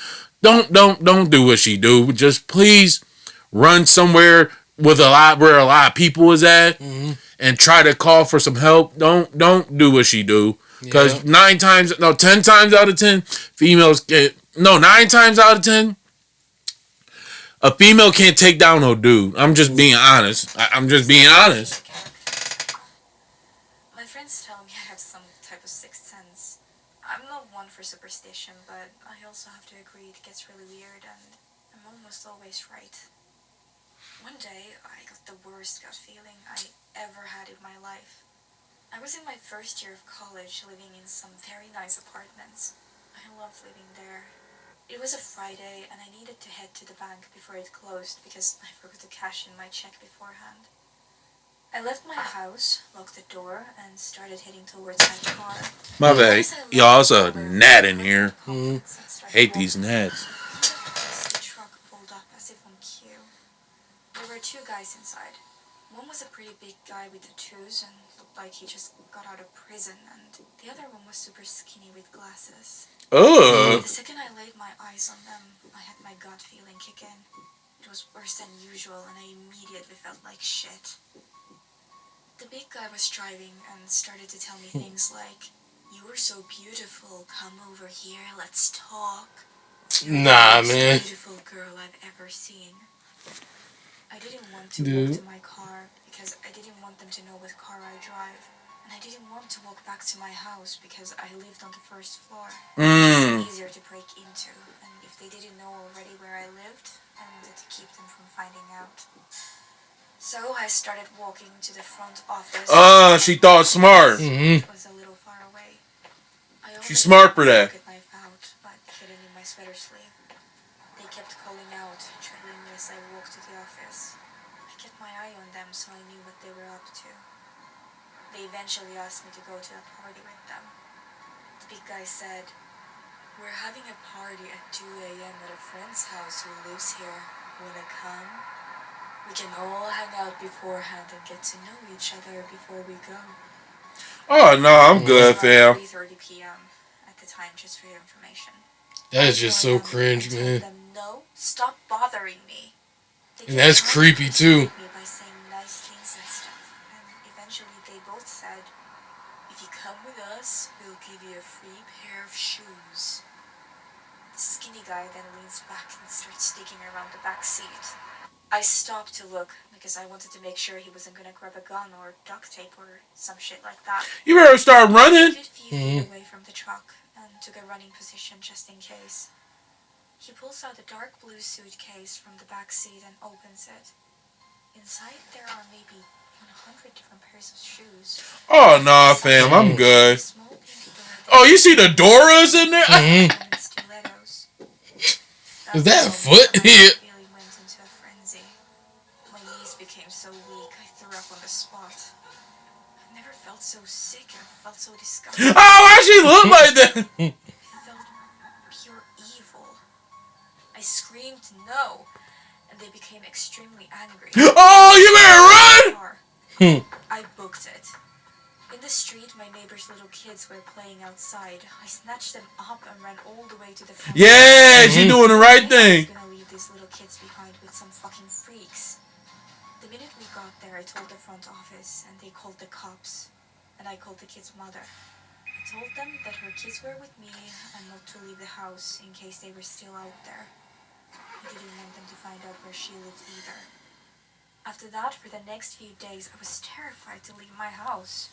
don't do what she do. Just please run somewhere with where a lot of people is at and try to call for some help. Don't do what she do. Because 10 times out of 10, females get... No, 9 times out of 10, a female can't take down no dude. I'm just being honest. I'm just being honest. My friends tell me I have some type of sixth sense. I'm not one for superstition, but I also have to agree it gets really weird, and I'm almost always right. One day, I got the worst gut feeling I ever had in my life. I was in my first year of college, living in some very nice apartments. I loved living there. It was a Friday, and I needed to head to the bank before it closed because I forgot to cash in my check beforehand. I left my house, locked the door, and started heading towards my car. My bad. Y'all, it's a gnat in here. Hate these gnats. The truck pulled up as if on cue. There were 2 guys inside. One was a pretty big guy with tattoos and looked like he just got out of prison, and the other one was super skinny with glasses. Ugh. The second I laid my eyes on them, I had my gut feeling kick in. It was worse than usual, and I immediately felt like shit. The big guy was driving and started to tell me things like, "You were so beautiful, come over here, let's talk. You're Nah, the most man. beautiful girl I've ever seen." I didn't want to walk to my car because I didn't want them to know what car I drive. And I didn't want to walk back to my house because I lived on the first floor. It's easier to break into. And if they didn't know already where I lived, I wanted to keep them from finding out. So I started walking to the front office. She thought smart. It was a little far away. She's smart for that. Pocket knife out, but hidden in my sweater sleeve. They kept calling out, trailing me as I walked to the office. I kept my eye on them so I knew what they were up to. They eventually asked me to go to a party with them. The big guy said, "We're having a party at 2 a.m. at a friend's house who lives here. Wanna come? We can all hang out beforehand and get to know each other before we go." Oh no, I'm good, fam. 3:30 p.m. at the time, just for your information. That is just so cringe, man. Them, no, stop bothering me. And that's creepy too. Me by saying nice things and stuff. And eventually they both said, "If you come with us, we'll give you a free pair of shoes." The skinny guy then leans back and starts digging around the back seat. I stopped to look because I wanted to make sure he wasn't gonna grab a gun or duct tape or some shit like that. You better start running. He stood a few feet away from the truck and took a running position just in case. He pulls out a dark blue suitcase from the back seat and opens it. Inside there are maybe 100 different pairs of shoes. Oh nah, fam, I'm good. Oh, you see the Doras in there? Stilettos. Is that a foot? Yeah. Feeling went into a frenzy. My knees became so weak I threw up on the spot. I've never felt so sick and felt so disgusting. Oh, why she look like that? I felt pure evil. I screamed no, and they became extremely angry. Oh, you better run! I booked it. In the street, my neighbor's little kids were playing outside. I snatched them up and ran all the way to the front. Yeah, she doing the right thing. I was gonna leave these little kids behind with some fucking freaks. The minute we got there, I told the front office, and they called the cops. And I called the kid's mother. I told them that her kids were with me and not to leave the house in case they were still out there. I didn't want them to find out where she lived either. After that, for the next few days, I was terrified to leave my house.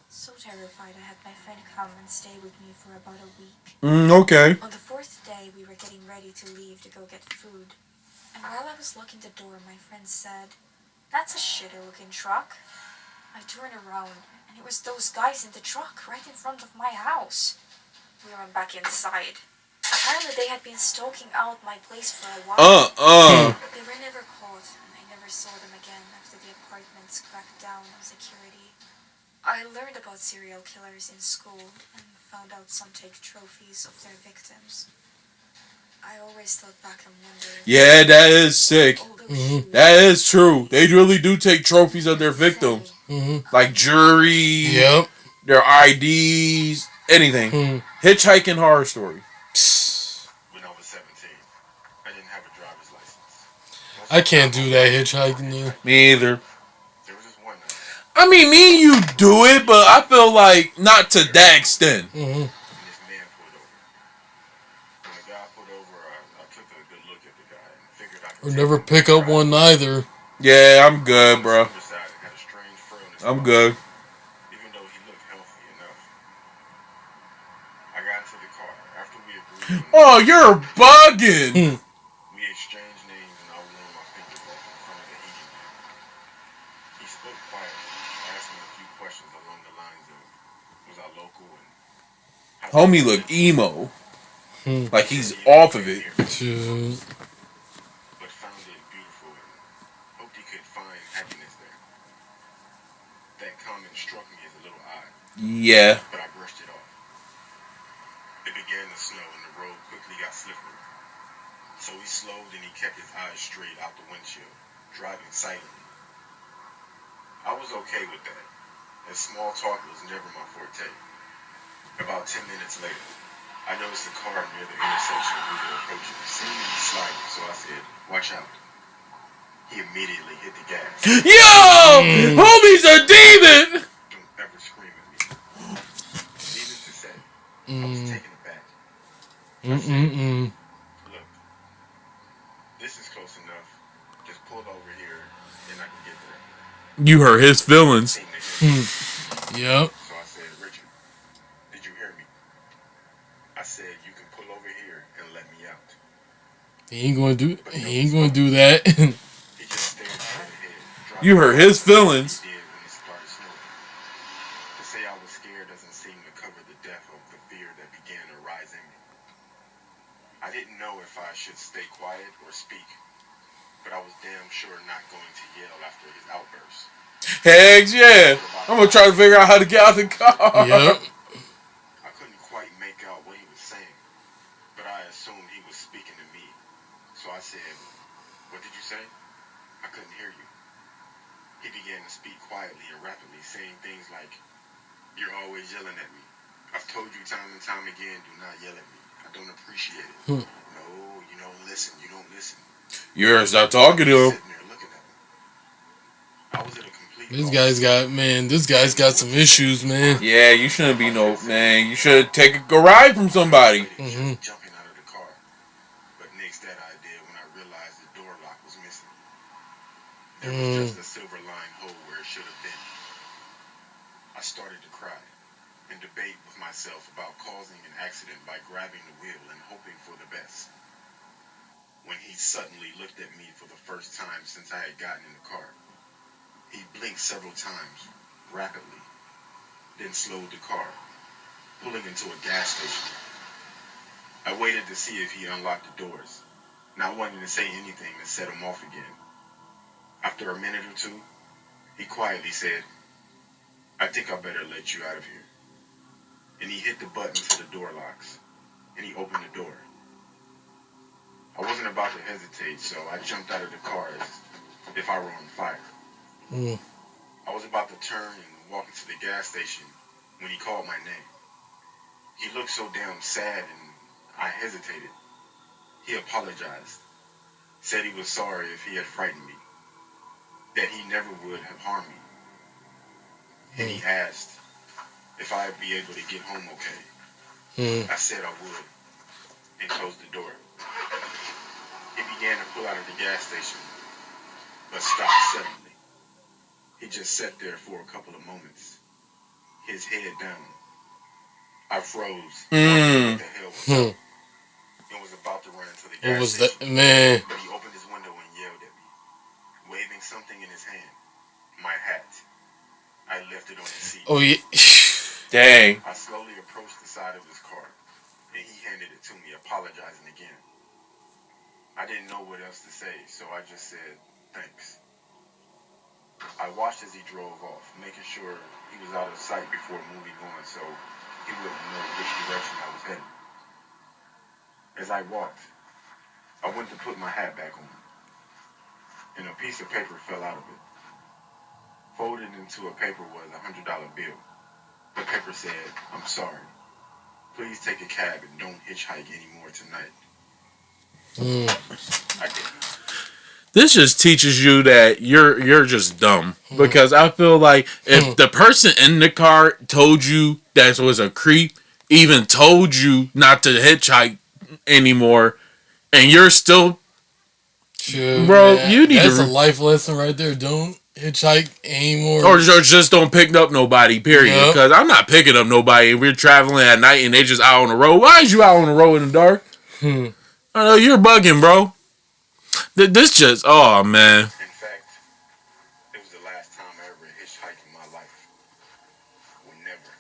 So terrified I had my friend come and stay with me for about a week. Okay. On the fourth day, we were getting ready to leave to go get food. And while I was locking the door, my friend said, "That's a shitty-looking truck." I turned around, and it was those guys in the truck right in front of my house. We were back inside. Apparently, they had been stalking out my place for a while. They were never caught, and I never saw them again after the apartments cracked down on security. I learned about serial killers in school and found out some take trophies of their victims. I always thought back and wondered. Yeah, that is sick. That is true. They really do take trophies of their victims. Like jewelry, their IDs, anything. Hitchhiking horror story. When I was 17, I didn't have a driver's license. I can't do that hitchhiking though. Me either. There was this one night. I mean, me and you do it, but I feel like not to that extent. And this man pulled over. When the guy pulled over, I took a good look at the guy and figured I could Or never pick up one either. Yeah, I'm good, bro. I'm good. Even though he looked healthy enough. I got into the car. After we agreed. Oh, you're bugging. We exchanged names and I warmed my fingers off in front of the heating unit. He spoke quietly, asking a few questions along the lines of, was I local and how Homie look emo. Like he's off of it. but found it beautiful and hoped he could find happiness there. That comment struck me as a little odd. Yeah. But I brushed it off. It began to snow and the road quickly got slippery. So he slowed and he kept his eyes straight out the windshield, driving silently. I was okay with that, as small talk was never my forte. About 10 minutes later, I noticed a car near the intersection we were approaching seemed to be sliding, so I said, "Watch out." He immediately hit the gas. Yo! Homie's a demon! Don't ever scream at me. Needless to say, I was taken aback. I said, "Look, this is close enough. Just pull over here You hurt his feelings. Seemed to hear me. Yep. So I said, Richard, did you hear me? I said, you can pull over here and let me out. He ain't gonna do that. He just stared straight ahead. You hurt his feelings. He did when it started snowing. To say I was scared doesn't seem to cover the depth of the fear that began to rise in me. I didn't know if I should stay quiet or speak, but I was damn sure not going to yell after his outburst. Heck yeah. I'm gonna try to figure out how to get out the car. Yep. I couldn't quite make out what he was saying, but I assumed he was speaking to me. So I said, what did you say? I couldn't hear you. He began to speak quietly and rapidly, saying things like, you're always yelling at me. I've told you time and time again, do not yell at me. I don't appreciate it. No, you don't listen. You don't listen. You heard stop talking to him. Sitting there looking at me. I was at a complete This loss. guy's got some issues, man. Yeah, you shouldn't be no man. You should take a ride from somebody. Jumping out of the car. But next that I did when I realized the door lock was missing. There was just a silver lined hole where it should have been. I started to cry and debate with myself about causing an accident by grabbing the wheel and hoping for the best. When he suddenly looked at me for the first time since I had gotten in the car. He blinked several times, rapidly, then slowed the car, pulling into a gas station. I waited to see if he unlocked the doors, not wanting to say anything to set him off again. After a minute or two, he quietly said, I think I better let you out of here. And he hit the button to the door locks, and he opened the door. I wasn't about to hesitate, so I jumped out of the car as if I were on fire. I was about to turn and walk into the gas station when he called my name. He looked so damn sad and I hesitated. He apologized, said he was sorry if he had frightened me, that he never would have harmed me. And he asked if I'd be able to get home okay. I said I would and closed the door. He began to pull out of the gas station, but stopped suddenly. He just sat there for a couple of moments, his head down. I froze. What the hell was up? And was about to run into the gas station. Man? But he opened his window and yelled at me, waving something in his hand. My hat. I left it on the seat. Oh yeah. Dang. I slowly approached the side of his car, and he handed it to me, apologizing again. I didn't know what else to say, so I just said, thanks. I watched as he drove off, making sure he was out of sight before moving on so he wouldn't know which direction I was heading. As I walked, I went to put my hat back on, and a piece of paper fell out of it. Folded into a paper was a $100 bill. The paper said, I'm sorry. Please take a cab and don't hitchhike anymore tonight. I didn't. This just teaches you that you're just dumb. Because I feel like if the person in the car told you that was a creep, even told you not to hitchhike anymore, and you're still, bro, Man, you need that's to a life lesson right there. Don't hitchhike anymore. or just don't pick up nobody. Period. Yep. Because I'm not picking up nobody. If we're traveling at night and they just out on the road. Why is you out on the road in the dark? I know you're bugging, bro. This just, oh man. In fact, it was the last time I ever hitchhiked in my life. Will never,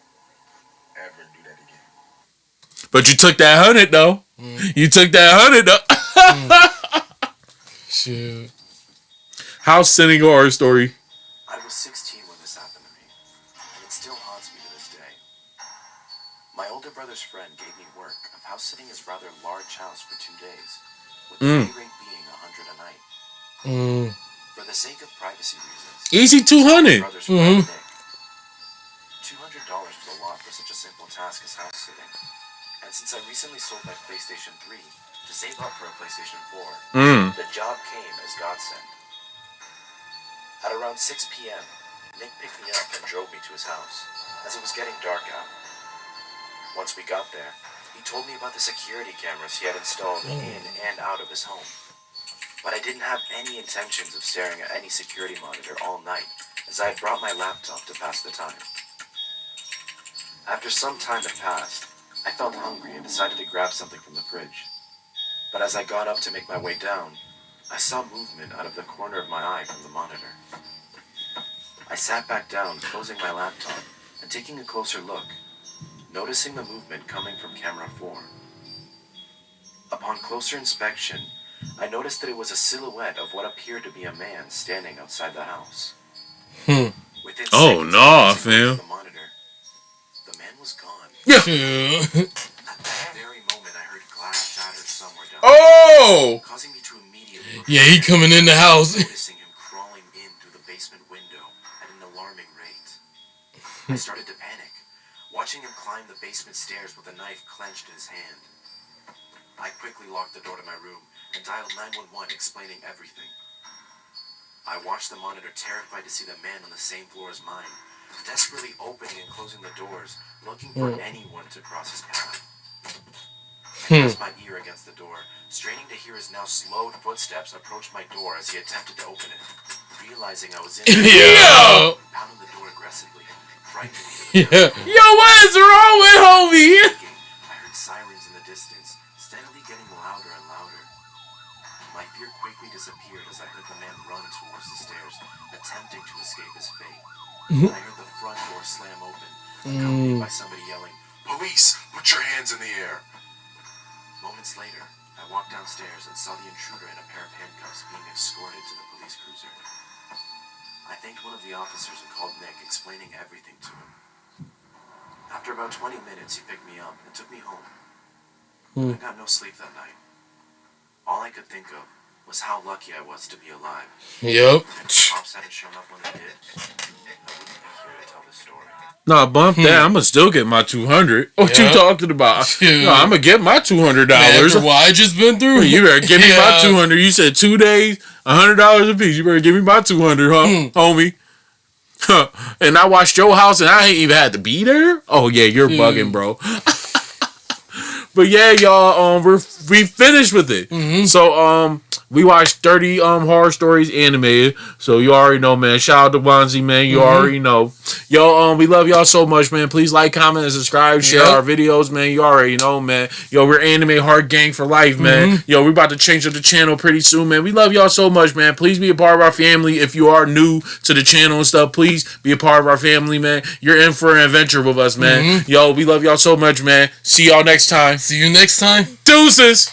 ever do that again. But you took that 100 though. You took that 100 though. Shoot. How's sending a horror story? I was 16 when this happened to me, and it still haunts me to this day. My older brother's friend gave me work of house sitting his rather large house for 2 days, with the pay rate being $100 a night. For the sake of privacy reasons, Easy 200. brother's friend Nick. $200 was a lot for such a simple task as house sitting, and since I recently sold my PlayStation 3 to save up for a PlayStation 4, the job came as godsend. At around 6 p.m., Nick picked me up and drove me to his house, as it was getting dark out. Once we got there, he told me about the security cameras he had installed in and out of his home. But I didn't have any intentions of staring at any security monitor all night, as I had brought my laptop to pass the time. After some time had passed, I felt hungry and decided to grab something from the fridge. But as I got up to make my way down, I saw movement out of the corner of my eye from the monitor. I sat back down, closing my laptop, and taking a closer look, noticing the movement coming from camera 4. Upon closer inspection, I noticed that it was a silhouette of what appeared to be a man standing outside the house. Within Oh, seconds nah, of facing fam. the monitor, the man was gone. Yeah. At that very moment, I heard glass shatter somewhere down Oh! causing me to immediately look Yeah, he coming in the house. noticing him crawling in through the basement window at an alarming rate. I started to panic, watching him climb the basement stairs with a knife clenched in his hand. I quickly locked the door to my room and dialed 911, explaining everything. I watched the monitor, terrified to see the man on the same floor as mine, desperately opening and closing the doors, looking for anyone to cross his path. I pressed my ear against the door, straining to hear his now slowed footsteps approach my door as he attempted to open it. Realizing I was in there, Yeah. pounded the door aggressively, frightening me to the Yeah. Yo, what is wrong with homie? I heard sirens in the distance, steadily getting louder and louder. My fear quickly disappeared as I heard the man run towards the stairs, attempting to escape his fate. I heard the front door slam open, accompanied by somebody yelling, "Police! Put your hands in the air!" Moments later, I walked downstairs and saw the intruder in a pair of handcuffs being escorted to the police cruiser. I thanked one of the officers and called Nick, explaining everything to him. After about 20 minutes, he picked me up and took me home. I got no sleep that night. All I could think of was how lucky I was to be alive. Yep. And if the cops hadn't shown up when they did, I wouldn't be here to tell this story. Nah, bump that. I'm gonna still get my 200. What you Yeah. talking about? Yeah. No, I'm gonna get my $200. After what I just been through, You better give me my Yeah. 200. You said 2 days, $100 a piece. You better give me my 200, huh, homie? Huh. And I watched your house, and I ain't even had to be there. Oh yeah, you're bugging, bro. But yeah, y'all, we finished with it. So we watched 30 horror stories animated. So you already know, man. Shout out to WANSEE, man. You already know. Yo, we love y'all so much, man. Please like, comment, and subscribe. Share our videos, man. You already know, man. Yo, we're Anime Horror Gang for life, man. Yo, we're about to change up the channel pretty soon, man. We love y'all so much, man. Please be a part of our family. If you are new to the channel and stuff, please be a part of our family, man. You're in for an adventure with us, man. Yo, we love y'all so much, man. See y'all next time. See you next time. Deuces.